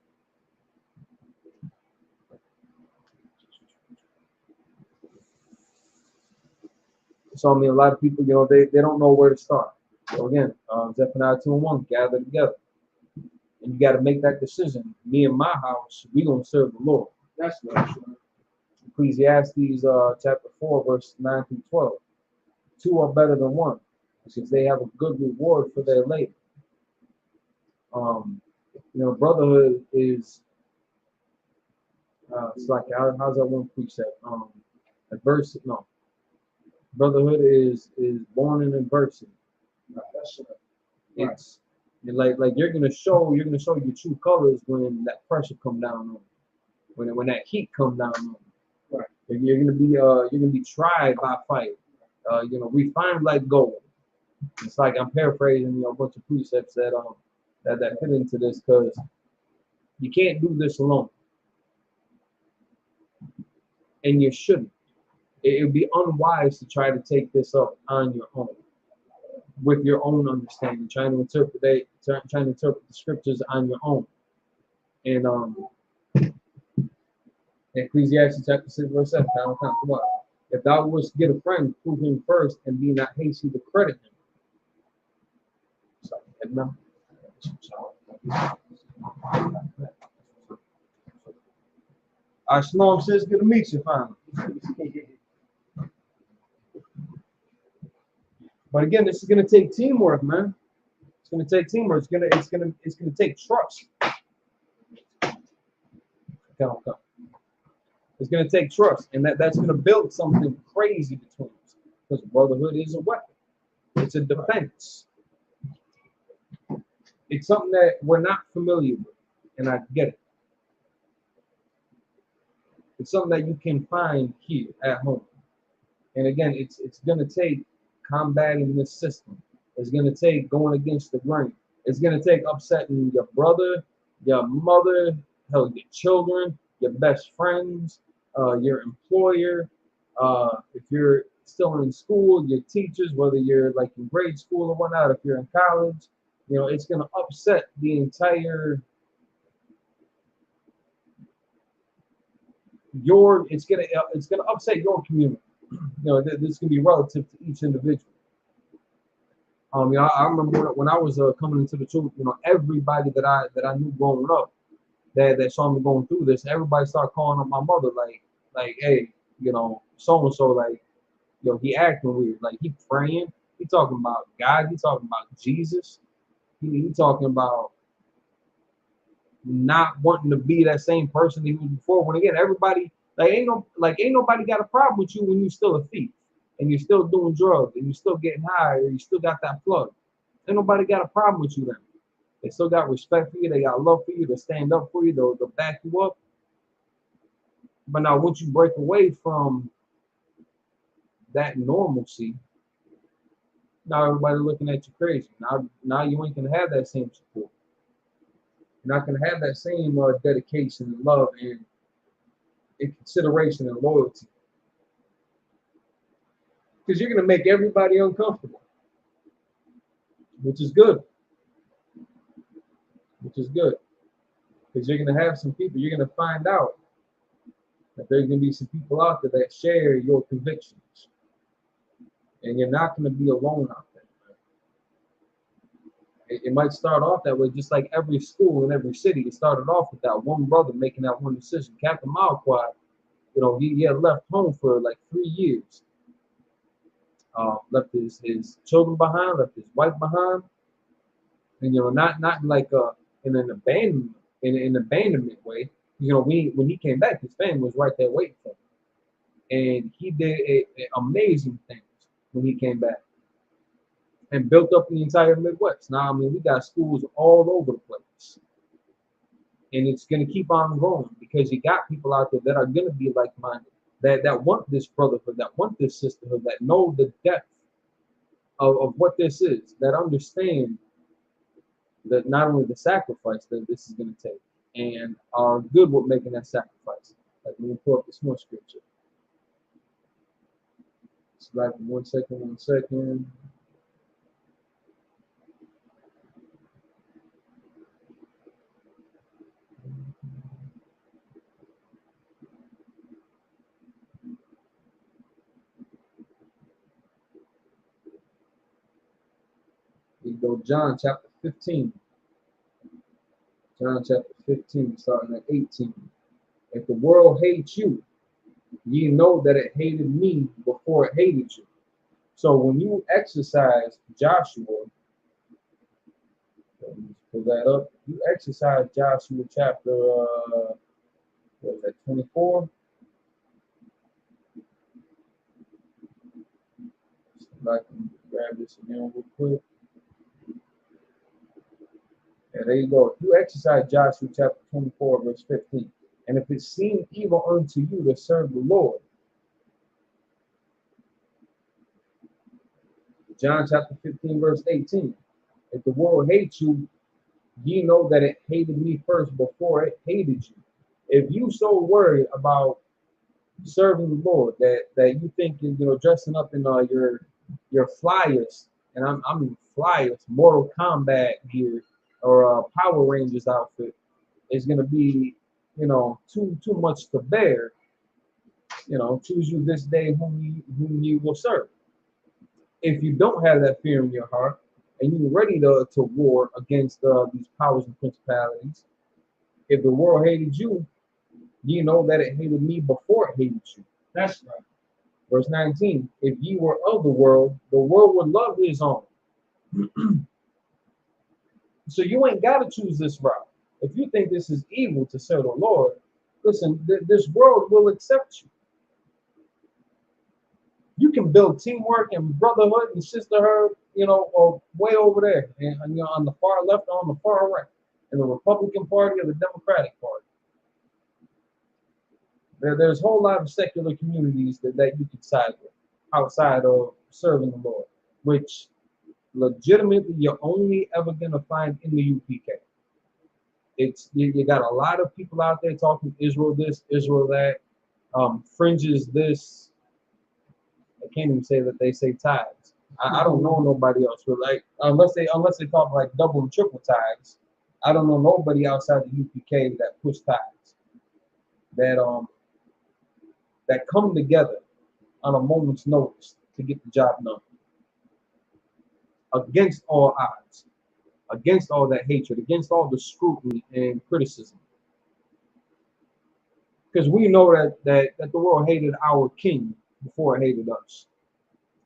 So, I mean, a lot of people, they don't know where to start. So, again, Zephaniah 2:1, gather together. And you got to make that decision. Me and my house, we going to serve the Lord. That's right. Ecclesiastes chapter 4, verse 9 through 12. Two are better than one, because they have a good reward for their labor. Brotherhood is, it's like, how's that one precept? Brotherhood is born in adversity. No, that's right. It's like you're gonna show your true colors when that pressure come down on you, when that heat come down on you. Right. You're gonna be tried by fire. Refined like gold. It's like I'm paraphrasing a bunch of precepts that fit into this, because you can't do this alone, and you shouldn't. It would be unwise to try to take this up on your own, with your own understanding, trying to interpret the scriptures on your own. And Ecclesiastes chapter 6, verse 7, come on. If thou wouldst get a friend, prove him first, and be not hasty to credit him. Shalom, sis, good to meet you finally. But again, this is gonna take teamwork, man. It's gonna take teamwork. It's gonna take trust. It's gonna take trust, and that's gonna build something crazy between us. Because brotherhood is a weapon. It's a defense. It's something that we're not familiar with, and I get it. It's something that you can find here at home. And again, it's gonna take combating this system. It's gonna take going against the grain. It's gonna take upsetting your brother, your mother, hell, your children, your best friends, your employer. If you're still in school, your teachers, whether you're like in grade school or whatnot, if you're in college, you know, it's gonna upset the entire it's gonna upset your community. You know, this can be relative to each individual. You know, I remember when I was coming into the truth, you know, everybody that I knew growing up that saw me going through this, everybody started calling up my mother like, hey, you know, so and so, like, yo, he acting weird, like he praying, he talking about God, he talking about Jesus, he talking about not wanting to be that same person he was before. When again, everybody ain't nobody got a problem with you when you still a thief and you're still doing drugs and you're still getting high or you still got that plug. Ain't nobody got a problem with you then. They still got respect for you. They got love for you. They stand up for you. They'll back you up. But now, once you break away from that normalcy, now everybody looking at you crazy. Now you ain't gonna have that same support. You're not gonna have that same dedication and love and consideration and loyalty, because you're gonna make everybody uncomfortable, which is good. Because you're gonna have some people. You're gonna find out that there's gonna be some people out there that share your convictions, and you're not gonna be alone out there. It might start off that way, just like every school in every city. It started off with that one brother making that one decision. Captain Malquad, you know, he had left home for like 3 years. Left his children behind, left his wife behind, and you know, not like in an abandonment way. You know, when he came back, his family was right there waiting for him, and he did amazing things when he came back. And built up the entire Midwest. Now, I mean, we got schools all over the place. And it's going to keep on going because you got people out there that are going to be like-minded, that want this brotherhood, that want this sisterhood, that know the depth of what this is, that understand that not only the sacrifice that this is going to take, and are good with making that sacrifice. Like, let me pull up this more scripture. It's like 1 second. We go John chapter 15. John chapter 15, starting at 18. If the world hates you, ye know that it hated me before it hated you. So when you exercise Joshua, let me pull that up. You exercise Joshua chapter, what is that, 24? I can grab this again real quick. And there you go. You exercise Joshua chapter 24, verse 15. And if it seem evil unto you to serve the Lord, John chapter 15, verse 18. If the world hates you, ye know that it hated me first before it hated you. If you so worried about serving the Lord, that you think, you know, dressing up in your flyers, and I mean flyers, Mortal Kombat gear or Power Rangers outfit is gonna be, you know, too much to bear. You know, choose you this day whom you will serve. If you don't have that fear in your heart and you're ready to war against these powers and principalities, if the world hated you, you know that it hated me before it hated you. That's right. Verse 19, if ye were of the world would love his own. So you ain't got to choose this route. If you think this is evil to serve the Lord, listen, this world will accept you. You can build teamwork and brotherhood and sisterhood, you know, way over there, and you know, on the far left or on the far right, in the Republican Party or the Democratic Party. There's a whole lot of secular communities that you could side with outside of serving the Lord, which legitimately you're only ever gonna find in the UPK. It's you got a lot of people out there talking Israel this, Israel that, fringes this. I can't even say that they say tithes. I don't know nobody else who like unless they talk like double and triple tithes. I don't know nobody outside the UPK that push tithes. That come together on a moment's notice to get the job done. Against all odds, against all that hatred, against all the scrutiny and criticism. Because we know that the world hated our king before it hated us.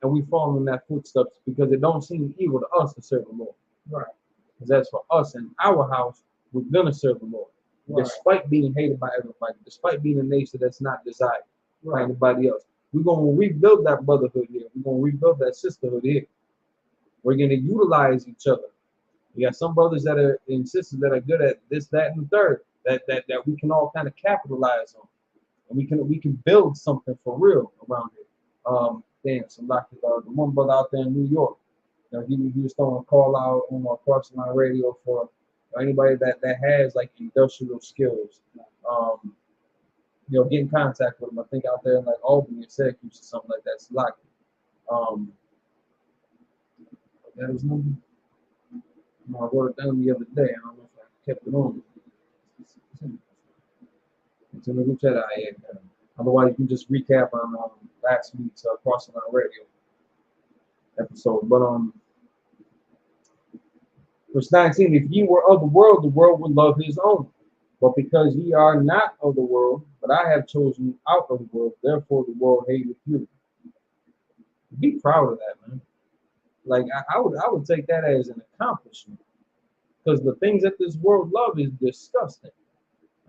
And we follow in that footsteps because it don't seem evil to us to serve the Lord. Right. Because that's for us in our house, we're gonna serve the Lord. Right. Despite being hated by everybody, despite being a nation that's not desired by anybody else. We're gonna rebuild that brotherhood here. We're gonna rebuild that sisterhood here. We're gonna utilize each other. We got some brothers that are and sisters that are good at this, that, and the third that we can all kind of capitalize on. And we can build something for real around it. Some like the one brother out there in New York. You know, he was throwing a call out on my Crossing Line Radio for anybody that has like industrial skills. You know, get in contact with him. I think out there in like Albany or Syracuse or something like that. It's like that was number. I wrote it down the other day. I don't know if I kept it on. It's in the group chat I had. Otherwise, you can just recap on last week's Crossing Line Radio episode. But verse 19, if ye were of the world would love his own. But because ye are not of the world, but I have chosen you out of the world, therefore the world hateth you. Be proud of that, man. Like I would take that as an accomplishment. Because the things that this world love is disgusting.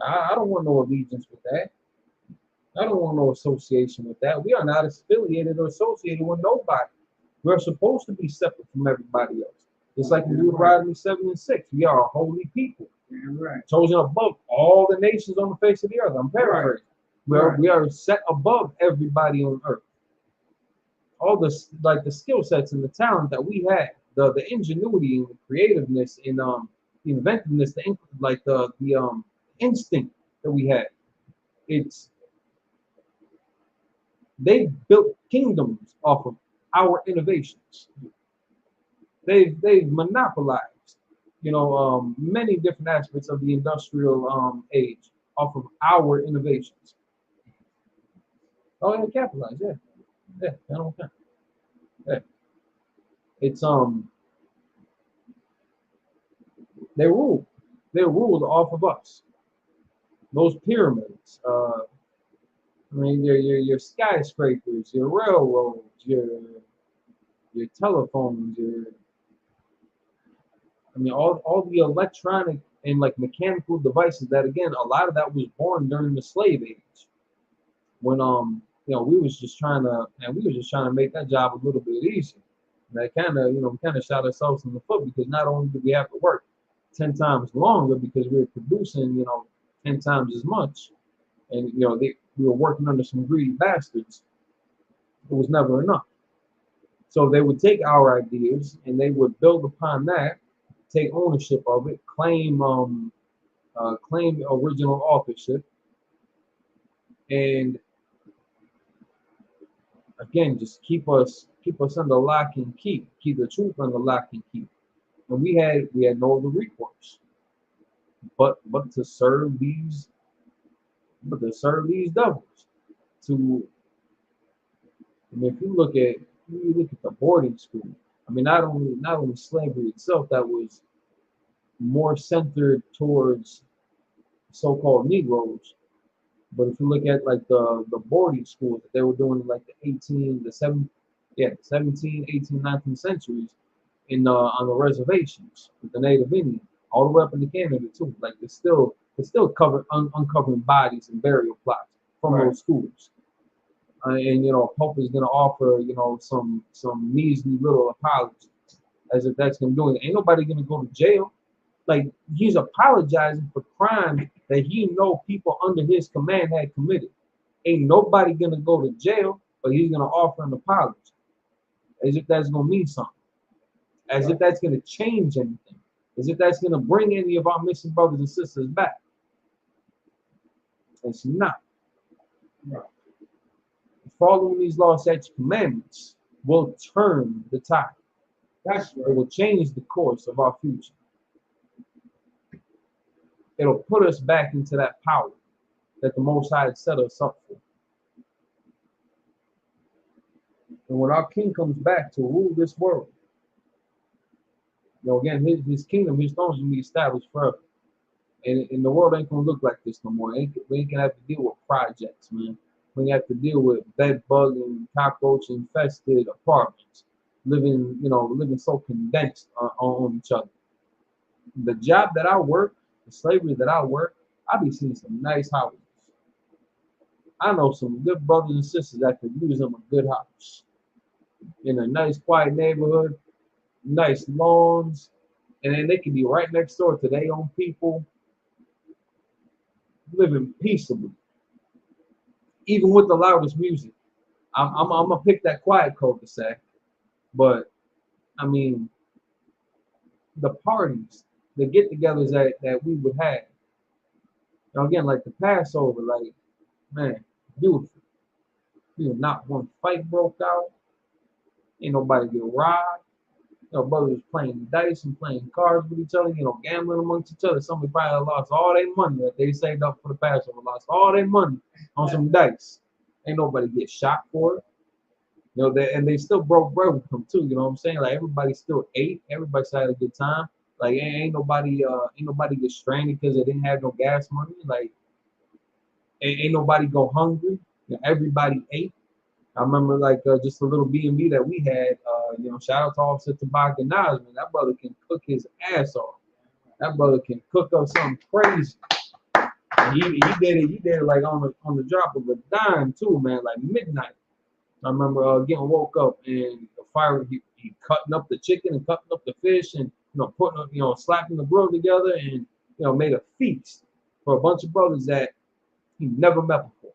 I don't want no allegiance with that. I don't want no association with that. We are not affiliated or associated with nobody. We're supposed to be separate from everybody else. Just like in Deuteronomy 7 and 6, we are a holy people. Chosen above all the nations on the face of the earth. I'm paraphrasing. We are set above everybody on earth. All the skill sets and the talent that we had, the ingenuity and the creativeness and the inventiveness, the instinct that we had. They built kingdoms off of our innovations. They've monopolized, many different aspects of the industrial age off of our innovations. Oh, yeah, capitalize, yeah, I don't care. Yeah. It's they ruled off of us. Those pyramids, your skyscrapers, your railroads, your telephones, all the electronic and like mechanical devices that, again, a lot of that was born during the slave age, when we was just trying to make that job a little bit easier. And that we shot ourselves in the foot, because not only did we have to work 10 times longer because we were producing 10 times as much, and we were working under some greedy bastards. It was never enough. So they would take our ideas and they would build upon that, take ownership of it, claim original authorship, and again, just keep us under lock and keep the truth under lock and keep. And we had no other recourse but to serve these devils. To I mean, if you look at the boarding school, I mean, not only slavery itself that was more centered towards so-called Negroes, but if you look at like the boarding schools that they were doing in like the 17, 18, 19th centuries in on the reservations with the Native Indians, all the way up into Canada too. Like they're still uncovering bodies and burial plots from those schools. And Pope is gonna offer some measly little apology, as if that's gonna do it. Ain't nobody gonna go to jail. Like he's apologizing for crimes that he know people under his command had committed. Ain't nobody gonna go to jail, but he's gonna offer an apology, as if that's gonna mean something, as if that's gonna change anything, as if that's gonna bring any of our missing brothers and sisters back. It's not. Following these laws, statutes, commandments will turn the tide. That's right. It will change the course of our future. It'll put us back into that power that the Most High had set us up for. And when our King comes back to rule this world, again, his kingdom, his throne is going to be established forever. And the world ain't going to look like this no more. We ain't going to have to deal with projects, man. We have to deal with bed bug and cockroach infested apartments, living so condensed on each other. The job that I work, the slavery that I work, I be seeing some nice houses. I know some good brothers and sisters that could use them a good house in a nice, quiet neighborhood, nice lawns, and then they can be right next door to their own people, living peaceably. Even with the loudest music, I'm gonna pick that quiet cul-de-sac, but I mean, the parties, the get-togethers that we would have. Again, like the Passover, like, man, beautiful. Not one fight broke out. Ain't nobody get robbed. Brothers playing dice and playing cards with each other. Gambling amongst each other. Somebody probably lost all their money that they saved up for the Passover. Lost all their money on some dice. Ain't nobody get shot for it. And they still broke bread with them too. You know what I'm saying? Like everybody still ate. Everybody still had a good time. Like ain't nobody get stranded because they didn't have no gas money. Like ain't nobody go hungry. Everybody ate. I remember like just a little B&B that we had. Shout out to Officer Tabak and Nas, man. That brother can cook his ass off. That brother can cook up something crazy. And he did it like on the drop of a dime too, man. Like midnight. I remember getting woke up and the fire. He cutting up the chicken and cutting up the fish and putting up, slapping the grill together and made a feast for a bunch of brothers that he never met before.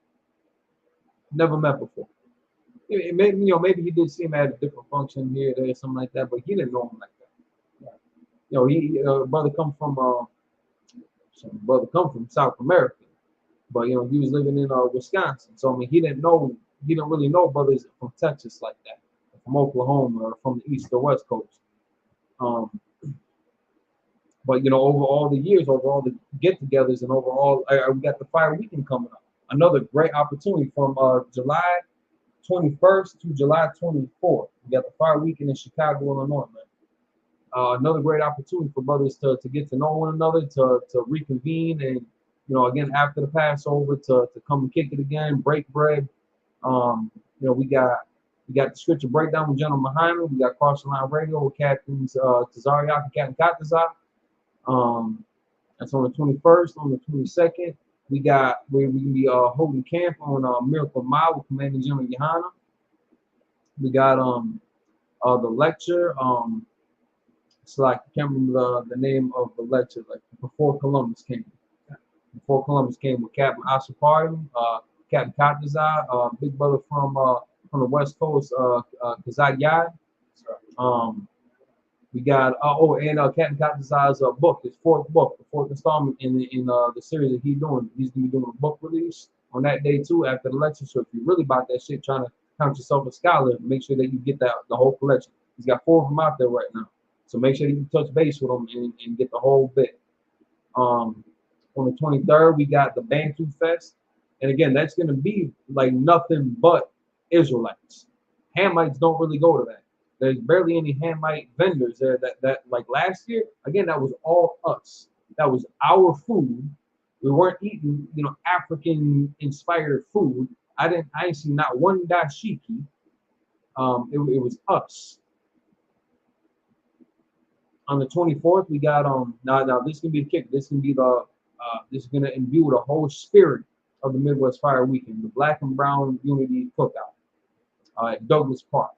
Never met before. Maybe he did see him at a different function here, there, something like that, but he didn't know him like that. He brother come from South America, but he was living in Wisconsin. So I mean, he didn't really know brothers from Texas like that, from Oklahoma or from the East or West Coast. But over all the years, over all the get-togethers, and overall, we got the Fire Weekend coming up. Another great opportunity from July 21st to July 24th. We got the Fire Weekend in Chicago, Illinois, man. Another great opportunity for brothers to get to know one another, to reconvene, and again after the Passover to come and kick it again, break bread. We got the scripture breakdown with General Muhammad. We got Cross the Line Radio with Captains Tazariak and Captain Katazak. That's on the 21st. On the 22nd, we can be holding camp on Miracle Mile with Commander General Yohana. We got the lecture. It's like I can't remember the name of the lecture. Like before Columbus came. Before Columbus came with Captain Asapari, Captain Katazai, big brother from the West Coast, Kazak Yai. We got Captain Katazai's book, his fourth book, the fourth installment in the series that he's doing. He's gonna be doing a book release on that day too after the lecture. So if you're really about that shit, trying count yourself a scholar. Make sure that you get the whole collection. He's got 4 of them out there right now. So make sure that you touch base with them and get the whole bit. On the 23rd, we got the Bantu Fest. And again, that's going to be like nothing but Israelites. Hamites don't really go to that. There's barely any Hamite vendors there that like last year, again, that was all us. That was our food. We weren't eating, African inspired food. I ain't seen not one dashiki. It was us. On the 24th, we got now this can be the kick. This can be this is gonna imbue the whole spirit of the Midwest Fire Weekend, the Black and Brown Unity Cookout at Douglas Park.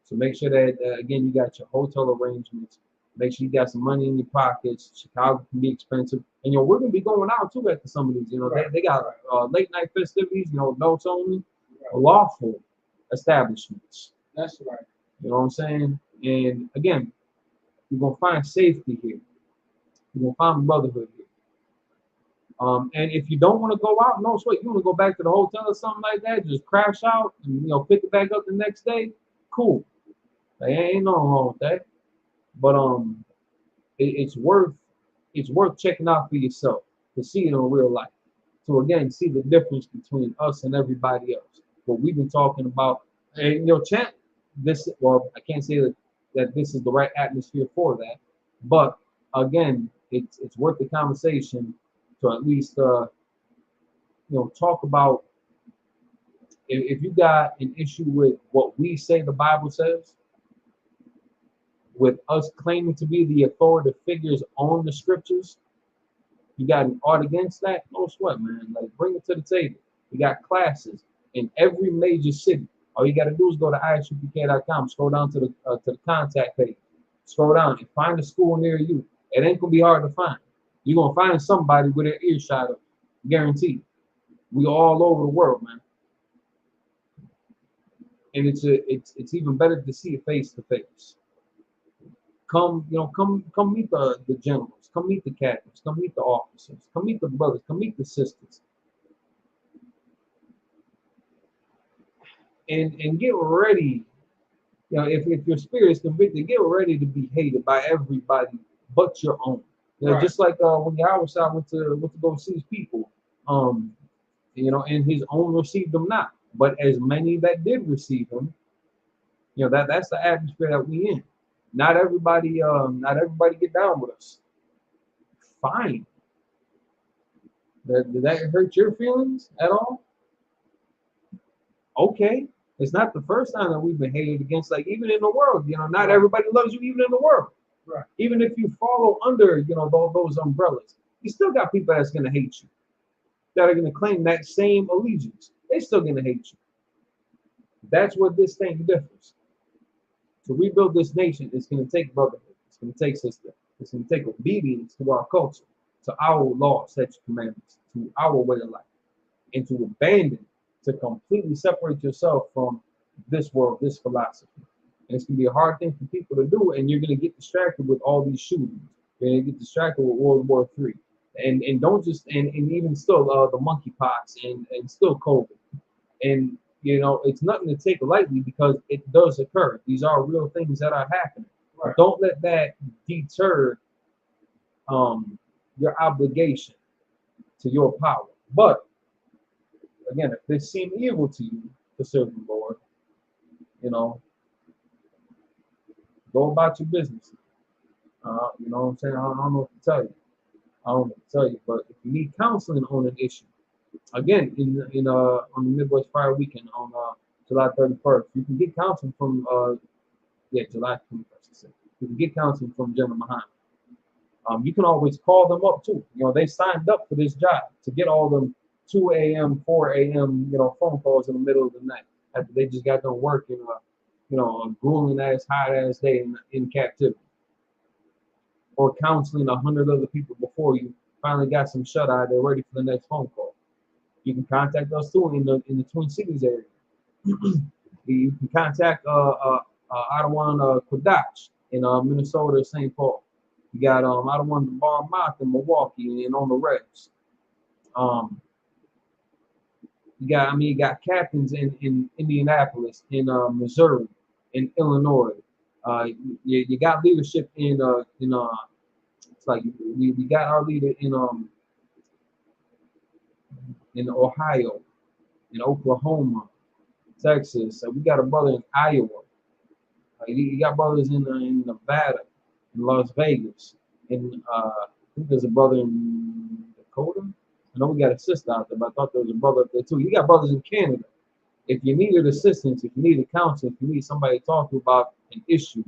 So make sure that again you got your hotel arrangements. Make sure you got some money in your pockets. Chicago can be expensive, and we're gonna be going out too at some of these. They got late night festivities. Adults only, lawful establishments. That's right. You know what I'm saying? And again, you're gonna find safety here. You're gonna find brotherhood here. And if you don't want to go out, no sweat. You want to go back to the hotel or something like that, just crash out and pick it back up the next day. Cool. Ain't nothing wrong with that. But it's worth checking out for yourself to see it in real life. So again, see the difference between us and everybody else. What we've been talking about, and chat. I can't say that this is the right atmosphere for that, but again, it's worth the conversation to at least talk about if you got an issue with what we say the Bible says, with us claiming to be the authoritative figures on the scriptures. You got an art against that? No sweat, man. Like, bring it to the table. We got classes in every major city. All you got to do is go to ishupk.com, scroll down to the contact page, scroll down and find a school near you. It ain't gonna be hard to find. You're gonna find somebody with an earshot of, guaranteed. We all over the world, man. And it's even better to see it face to face. Come meet the generals, come meet the captains, come meet the officers, come meet the brothers, come meet the sisters. And get ready, if your spirit is convicted, get ready to be hated by everybody but your own. Right. Just like when Yahweh went to go see his people, and his own received him not. But as many that did receive him, that's the atmosphere that we in. Not everybody get down with us. Fine. Did that hurt your feelings at all? Okay. It's not the first time that we've been hated against, like even in the world, not everybody loves you even in the world. Right. Even if you follow under, those umbrellas, you still got people that's gonna hate you, that are gonna claim that same allegiance. They still gonna hate you. That's what this thing differs. To rebuild this nation, it's gonna take brotherhood, it's gonna take sister, it's gonna take obedience to our culture, to our law, statutes, commandments, to our way of life, and to abandon, to completely separate yourself from this world, this philosophy. And it's gonna be a hard thing for people to do, and you're gonna get distracted with all these shootings. You're gonna get distracted with World War III, and don't just and even still the monkeypox and still COVID, and it's nothing to take lightly because it does occur. These are real things that are happening. Right. Don't let that deter your obligation to your power. But again, if they seem evil to you to serve the Lord, go about your business. You know what I'm saying? I don't know what to tell you. I don't know what to tell you. But if you need counseling on an issue, again, on the Midwest Fire Weekend on July 31st, you can get counseling from July 21st. You can get counseling from General Muhammad. You can always call them up too. They signed up for this job to get all them 2 a.m., 4 a.m. Phone calls in the middle of the night after they just got done working a grueling ass, hot ass day in captivity, or counseling 100 other people before you finally got some shut eye. They're ready for the next phone call. You can contact us too in the Twin Cities area. You can contact Ottawa Quadach in Minnesota, St. Paul. You got Ottawa Bar Mott in Milwaukee and on the Reds. you got captains in Indianapolis, in Missouri, in Illinois. You got leadership it's like we got our leader in Ohio, in Oklahoma, Texas. We got a brother in Iowa. You got brothers in Nevada, in Las Vegas, and I think there's a brother in Dakota. I know we got a sister out there, but I thought there was a brother up there too. You got brothers in Canada. If you needed assistance, if you needed counseling, if you need somebody to talk to about an issue,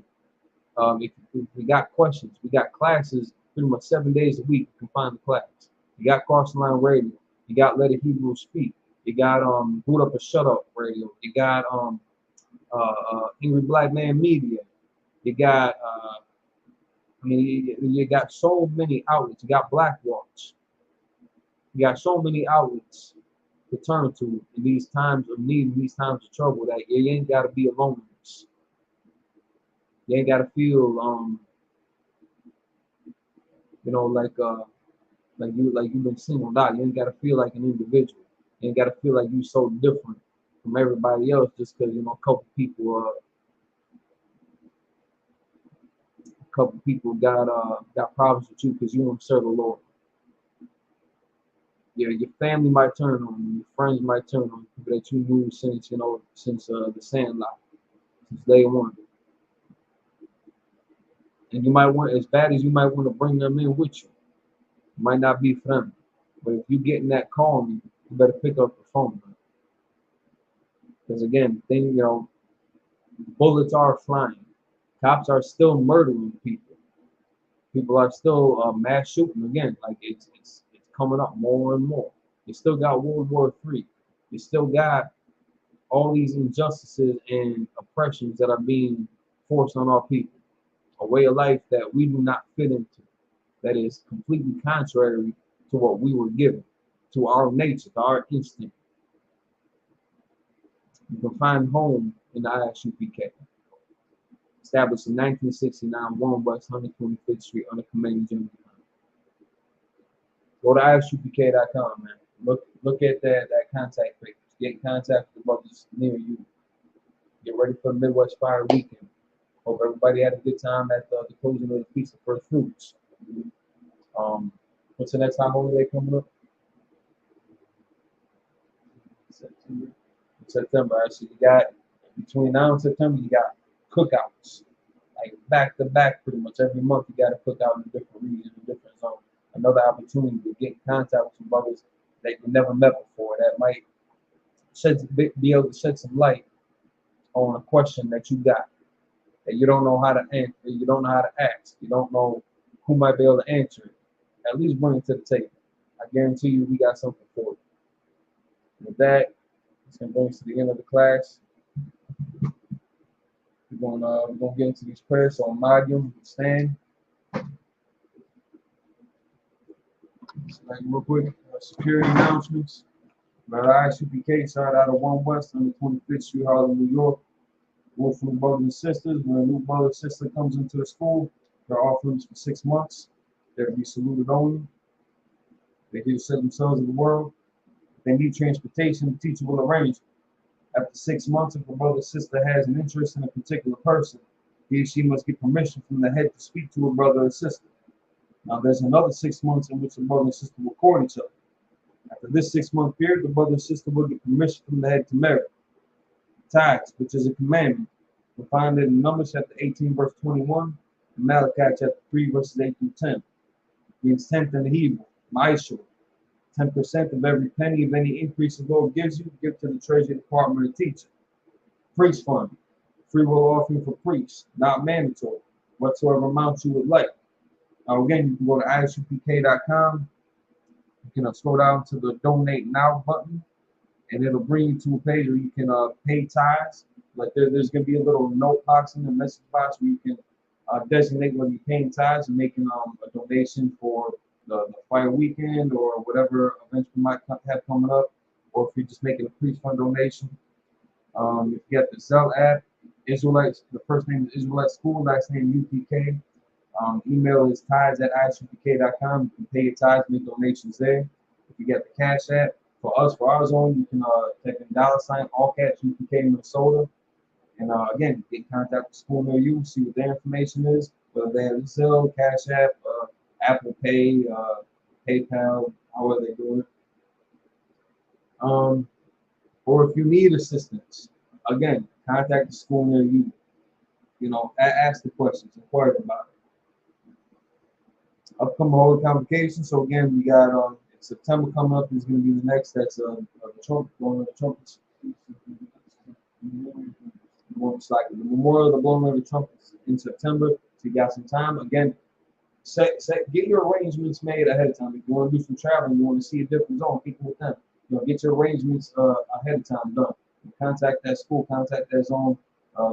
if we got questions, we got classes pretty much 7 days a week. You can find the class. You got Cross Line Radio. You got Let a Hebrew Speak. You got Boot Up or Shut Up Radio. You got Angry Black Man Media. You got you got so many outlets. You got Black Watch. You got so many outlets to turn to in these times of need, in these times of trouble, that you ain't got to be alone in this. You ain't got to feel like you've been singled out. You ain't got to feel like an individual. You ain't got to feel like you so different from everybody else just because a couple people got problems with you because you don't serve the Lord. Your family might turn on you, your friends might turn on you, people that you knew since the Sandlot, since day one. And you might want, as bad as you might want to bring them in with you, it might not be for them. But if you get in that call, you better pick up the phone. Because again, bullets are flying. Cops are still murdering people. People are still mass shooting again. Like it's coming up more and more. You still got World War III. You still got all these injustices and oppressions that are being forced on our people. A way of life that we do not fit into. That is completely contrary to what we were given, to our nature, to our instinct. You can find home in the ISUPK. Established in 1969, 1 West 125th Street under Command General. Go to isupk.com, man. Look at that contact page. Get in contact with the brothers near you. Get ready for the Midwest Fire Weekend. Hope everybody had a good time at the closing of the Feast of First Fruits. What's the next time holiday coming up? September. Right? So you got between now and September, you got cookouts, like back to back, pretty much every month. You got a cookout in a different region, a different zone. Another opportunity to get in contact with some brothers that you never met before. That might be able to shed some light on a question that you got that you don't know how to answer. You don't know how to ask. You don't know who might be able to answer it. At least bring it to the table. I guarantee you, we got something for you. With that, it's gonna bring us to the end of the class. We're gonna get into these prayers. So, Mariam, stand. Like real quick, security announcements. ISUPK started out of 1 West on the 25th Street, Harlem, New York. Wolfman brothers and sisters. When a new brother or sister comes into the school, they're offerings for 6 months. They're to be saluted only. They're here to set themselves in the world. If they need transportation, the teacher will arrange it. After 6 months, if a brother or sister has an interest in a particular person, he or she must get permission from the head to speak to a brother or sister. Now, there's another 6 months in which the brother and sister will court each other. After this 6-month period, the brother and sister will get permission from the head to marry. Tithes, which is a commandment, we'll find it in Numbers chapter 18, verse 21, and Malachi chapter 3, verses 8 through 10. Means tenth in the Hebrew, Ma'ishur. 10% of every penny of any increase the Lord gives you, give to the treasury department of teacher. Priest fund, free will offering for priests, not mandatory, whatsoever amount you would like. Now again, you can go to isupk.com. You can scroll down to the Donate Now button, and it'll bring you to a page where you can pay tithes. Like there's going to be a little note box in the message box where you can designate whether you're paying tithes and making a donation for the fire weekend or whatever events you might have coming up, or if you're just making a priest fund donation. If you got the Zelle app, Israelites, the first name is Israelite School, last name UPK. Email is tithes@isupk.com. You can pay your tithes, make donations there. If you got the Cash app, For us, for our zone, you can type in $ all caps UPK Minnesota. And again, get in contact with the school near you, see what their information is, whether they have Zelle, Cash App, Apple Pay, PayPal, however they do it. Or if you need assistance, again, contact the school near you. You know, ask the questions, inquire about it. Upcoming Holy Convocation. So again, we got September coming up is going to be the next. That's the trumpet, blowing of the trumpets. It's like the memorial, the blowing of the trumpets in September. So you got some time. Again, get your arrangements made ahead of time. If you want to do some traveling, you want to see a different zone, people with them. You know, get your arrangements ahead of time done. Contact that school, contact that zone,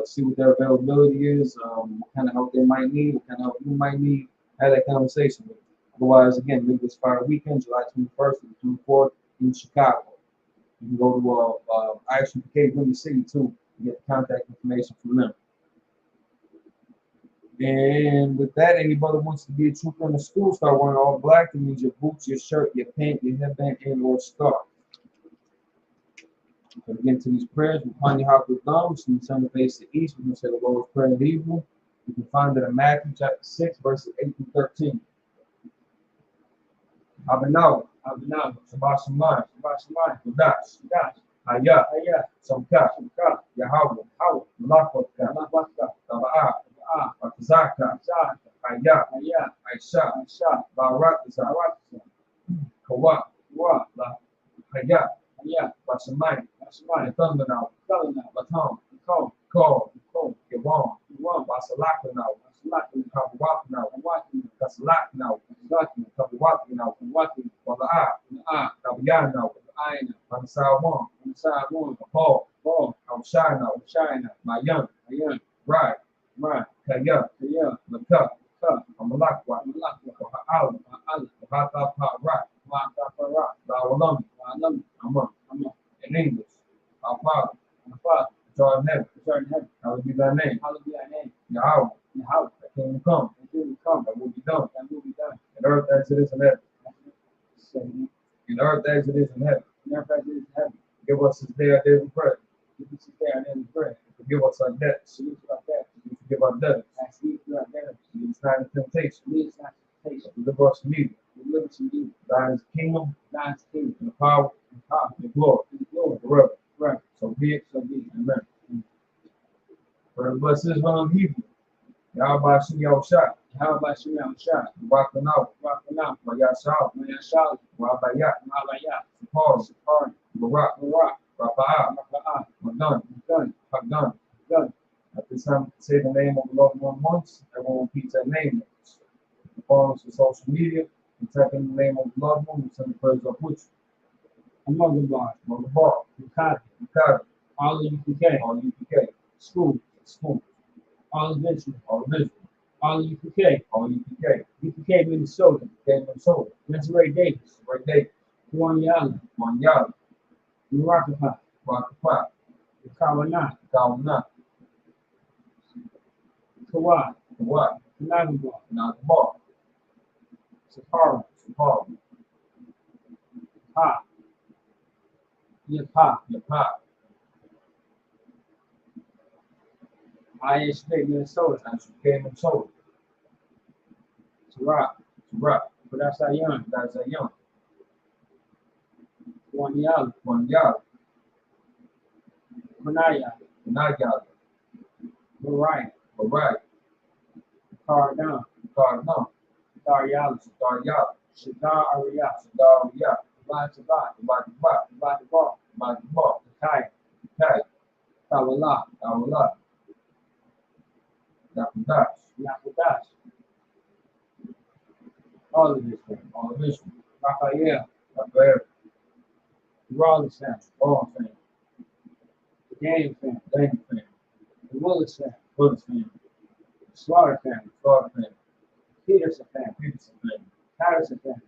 see what their availability is, what kind of help they might need, what kind of help you might need. Have that conversation with them. Otherwise, again, Midwest Fire Weekend, July 21st to the 24th in Chicago. You can go to ISUPK Windy City too and get the contact information from them. And with that, anybody wants to be a trooper in the school, start wearing all black. That means your boots, your shirt, your pant, your headband, and or scarf. So again, to these prayers, we find your house with thumbs, and you turn the face to east. We're going to say the Lord's Prayer in Hebrew. You can find it in Matthew chapter 6, verses 8 through 13. Abinawa, Shabbat Shemayim, Kodash, Haya, Samka, Yahweh, Malakota, Taba'ah, Batazaka, Haya, Aisha, Barak, Kawa, Haya, Bashamayim, Thundernow, Baton, Call, Yawan, Basalakanow, Kabawakanow, Kasalakanow, Kabawakanow, Wala'ah, Kabayanow, Mansawan, Paul, Shina, Mayan, Right, Kaya, Laka, Amalakwa, Ha'al, Hata Parat, Dawalami, Amma, in English, our Father, which art in heaven, hallowed be thy name. Yahweh, thy kingdom come, thy will be done, in earth as it is in heaven. In earth as it is in heaven. Give us this day our daily bread. Forgive us our debts. We forgive our debtors. Lead us not into temptation. Deliver us from evil. Thine is the kingdom, and the power, and the glory, forever. Right. So be it. Amen. For the blessed Israel in Hebrew. Yahweh Shem Yahushua. Barakanaw. Mayashal. Wabayat. Sapar. Barak. Rapa'ah. Madan. Hagdan. At this time, say the name of the loved one once. Everyone repeats that name. Follow us on social media and type in the name of the loved one and send the prayers up with you. Mother bar. Mikado. All of UPK. School. All of Israel. All of UPK. UPK Minnesota. Desiree Davis. Juan Yala. Murakapa. Kawana. Kawad. Nagabar. Sapara. Pa. Yapa. ISP Minnesota. Tarak. But that's our young. Wanyala. Manaya. Mariah. Cardon. Daryala. Shadar Ariyah. Bad. Kai. Tawala. Yakudash. All of this. Raphael. The Rawlins family. The Daniel family. The Willis family. The Slaughter family. Peterson family. Patterson family.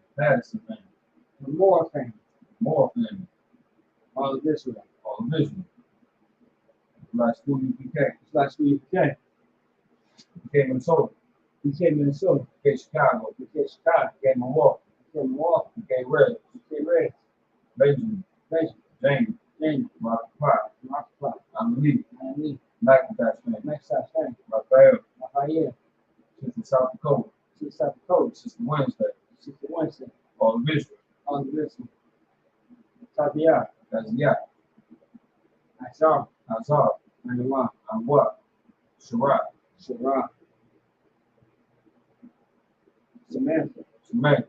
The Moore family. All of this. Last school UPK. UPK Minnesota. UPK Chicago. UPK Milwaukee. UPK Red. Benjamin. such thing. Raphael. Raphael. Sister South Dakota. Sister South Dakota. Sister Wednesday. Sister Wednesday. All of Israel. All of Israel. Tabiah. Kaziyah. Azar. Azar. Anwar. Anwar. Sharat. Sharat. Samantha. Samantha.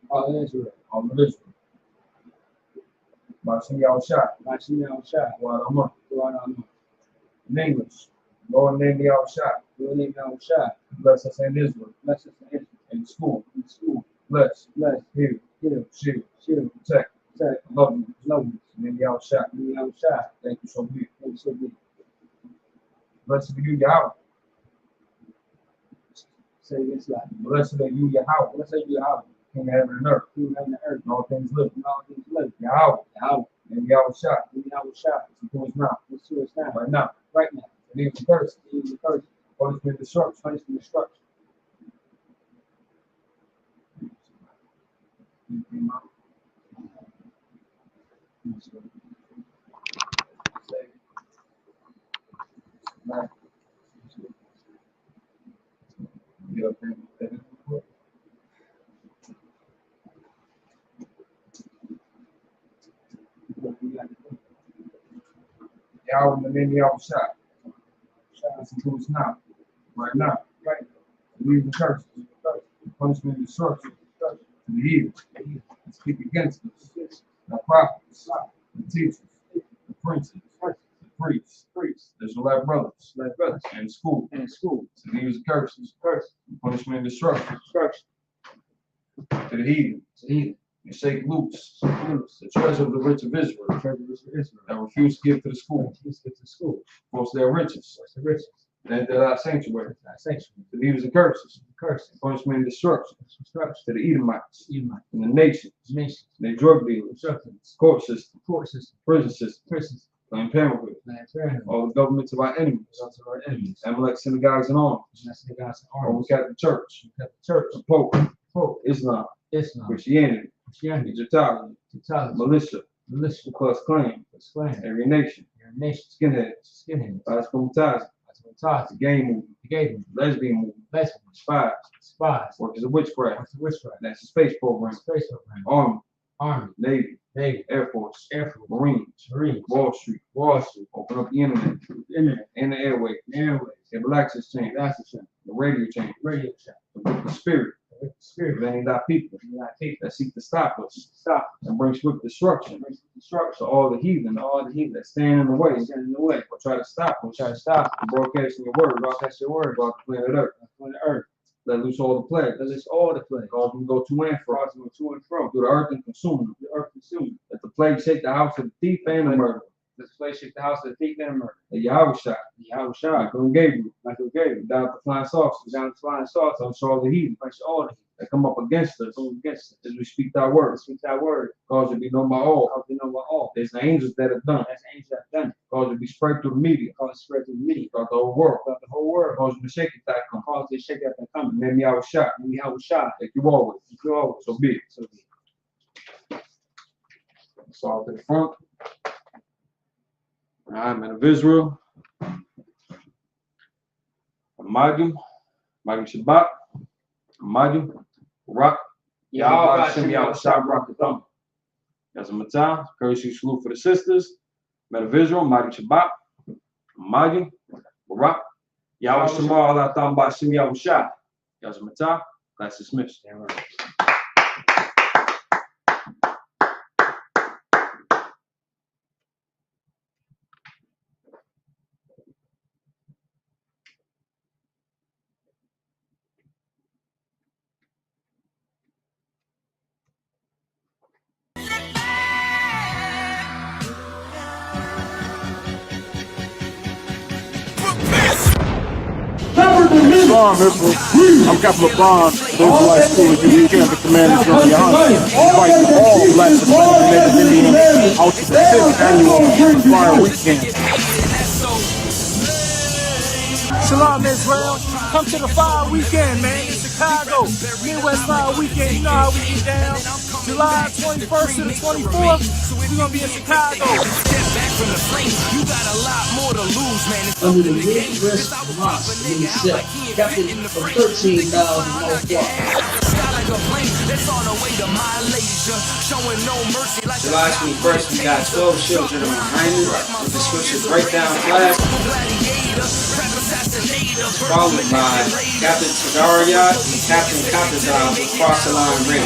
All of Israel. All of Israel. Bashim Yahushua. Bashim Yahushua. Guadalajara. Guadalajara. In English. Lord name Yahushua. Lord name Yahushua. Bless us in Israel. Bless us in Israel. In school. In school. Bless. Bless. Heal. Heal. Shield. Shield. Protect. Protect. Love you. Love you. Name Yahushua. Name Yahushua. Thank you so much. Thank you so much. Blessed are you, Yahweh. Say this loud. Blessed are you, Yahweh. Blessed are you, Yahweh. King of heaven and earth. King of heaven and earth. And all things live. And all things live. Yahweh. Yahweh. Name Yahushua. Name Yahushua. It's to us now. It's to us now. Right now. Right now. And even first. Even first. Punishment, destruction. Punishment, destruction. Yahweh in the name of Yahushua. It's to us now. Right now. Right. Believe in curses. Punishment and destruction. To the evil. And speak against us. The prophets. The teachers. The princes. The priests. The Israelite brothers. And school. And school. To the evil curses. Punishment and destruction. To the heathen. And shake loose the treasure of the rich of Israel. That refuse to give to the school. Force their riches. And to our sanctuary. To the evils and curses. Punishment and destruction. To the Edomites. And the nations. And the drug dealers. Court system. Prison system. Planned Parenthood. All the governments of our enemies. Amalek synagogues and arms. Roman Catholic Church. The Pope. Islam. Christianity. Egyptology. Militia. Ku Klux Klan. Every nation. Skinheads. The gay movement. Lesbian movement. Spies. Workers of witchcraft. That's the space program. Army. Navy. Air Force. Marines. Wall Street. Open up the internet. And the airway. Cable access chain. The radio chain. The spirit. Of any of thy people that seek to stop us and bring swift destruction to all the heathen that stand in the way or try to stop us from broadcasting your word throughout the planet Earth. Let loose all the plagues. Cause them to go to and fro through the earth and consume them. Let the plague shake the house of the thief and the murderer. The Yahushua. Michael Gabriel. Down the flying saucers. Touch all the heathen. That come up against us. As we speak thy word. Cause it be known by all. There's the angels that have done. Cause it be spread through the media. Throughout the whole world. Cause it to shake it that come. Name Yahushua. Thank you always. So be it. It's all to the front. I'm men of Israel. Magim Shabbat. Magim Rock. Yahweh Hashem Yahushua Barakatham. Yazamata. Courtesy salute for the sisters. Men of Israel. Magim Shabbat. Magim Rock. Yahweh Shema Allah Tam Bashim Yahushua. Yazamata. Class dismissed. Shalom, Israel. I'm Captain LeBron, Brotherhood School of Youth Camp, the Commander General Yohana, inviting all blacks and Native Indians out to the 5th annual Fire Weekend. Shalom, Israel. Come to the Fire Weekend, man, in Chicago. Midwest Fire Weekend, you know how we get down. July 21st to the 24th, we're going to be in Chicago. from the flames. You got a lot more to lose, man. Under the Midwest Mosque in himself, captain of 13,000 July 21st, we got 12 children of Muhammad with the scripture breakdown class, followed by Captain Tadariyat and Captain Katazal across the line ring.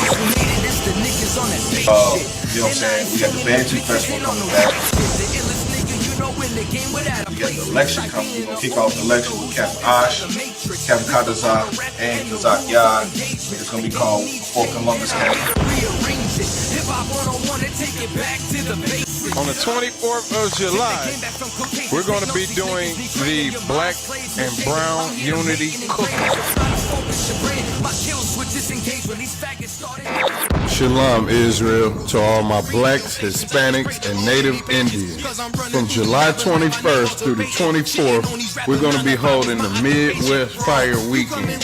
You know what I'm saying? We got the Bantu Festival coming back. We got the election coming. We're going to kick off the election with Captain Ash, Captain Katazal, and Kazak Yad. It's going to be called Before Columbus Came. On the 24th of July, we're going to be doing the Black and Brown Unity Cookout. Shalom Israel to all my blacks, Hispanics, and Native Indians. From July 21st through the 24th, we're going to be holding the Midwest Fire Weekend.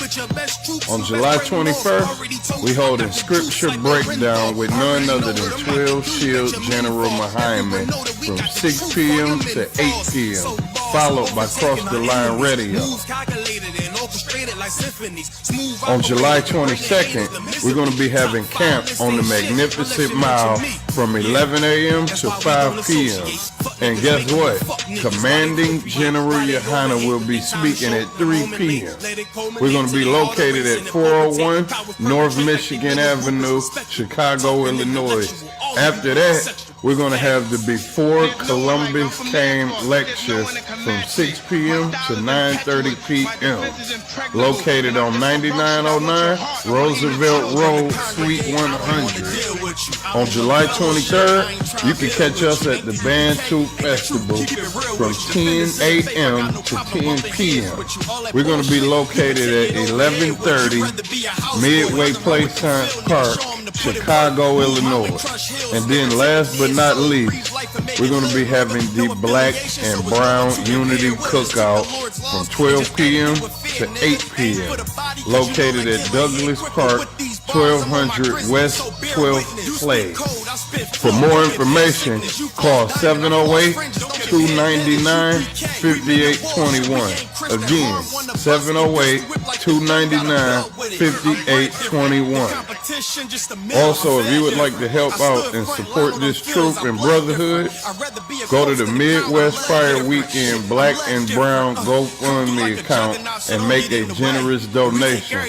On July 21st, we hold a scripture breakdown with none other than 12 Shield General Muhammad from 6 p.m. to 8 p.m., followed by Cross the Line Radio. On July 22nd, we're going to be having camp on the Magnificent Mile from 11 a.m. to 5 p.m. And guess what? Commanding General Yohana will be speaking at 3 p.m. We're going to be located at 401 North Michigan Avenue, Chicago, Illinois. After that, we're going to have the Before Columbus Came lecture from 6 p.m. to 9:30 p.m. located on 9909 Roosevelt Road, Suite 100. On July 23rd, you can catch us at the Bantu Festival from 10 a.m. to 10 p.m. We're going to be located at 1130 Midway Place Science Park, Chicago, Illinois. And then last but not least, we're going to be having the Black and Brown Unity Cookout from 12 p.m. to 8 p.m. located at Douglas Park, 1200 West 12th Place. For more information, call 708-299-5821. Again, 708-299-5821. Also, if you would like to help out and support this troop and brotherhood, go to the Midwest Fire Weekend Black and Brown GoFundMe account and make a generous donation.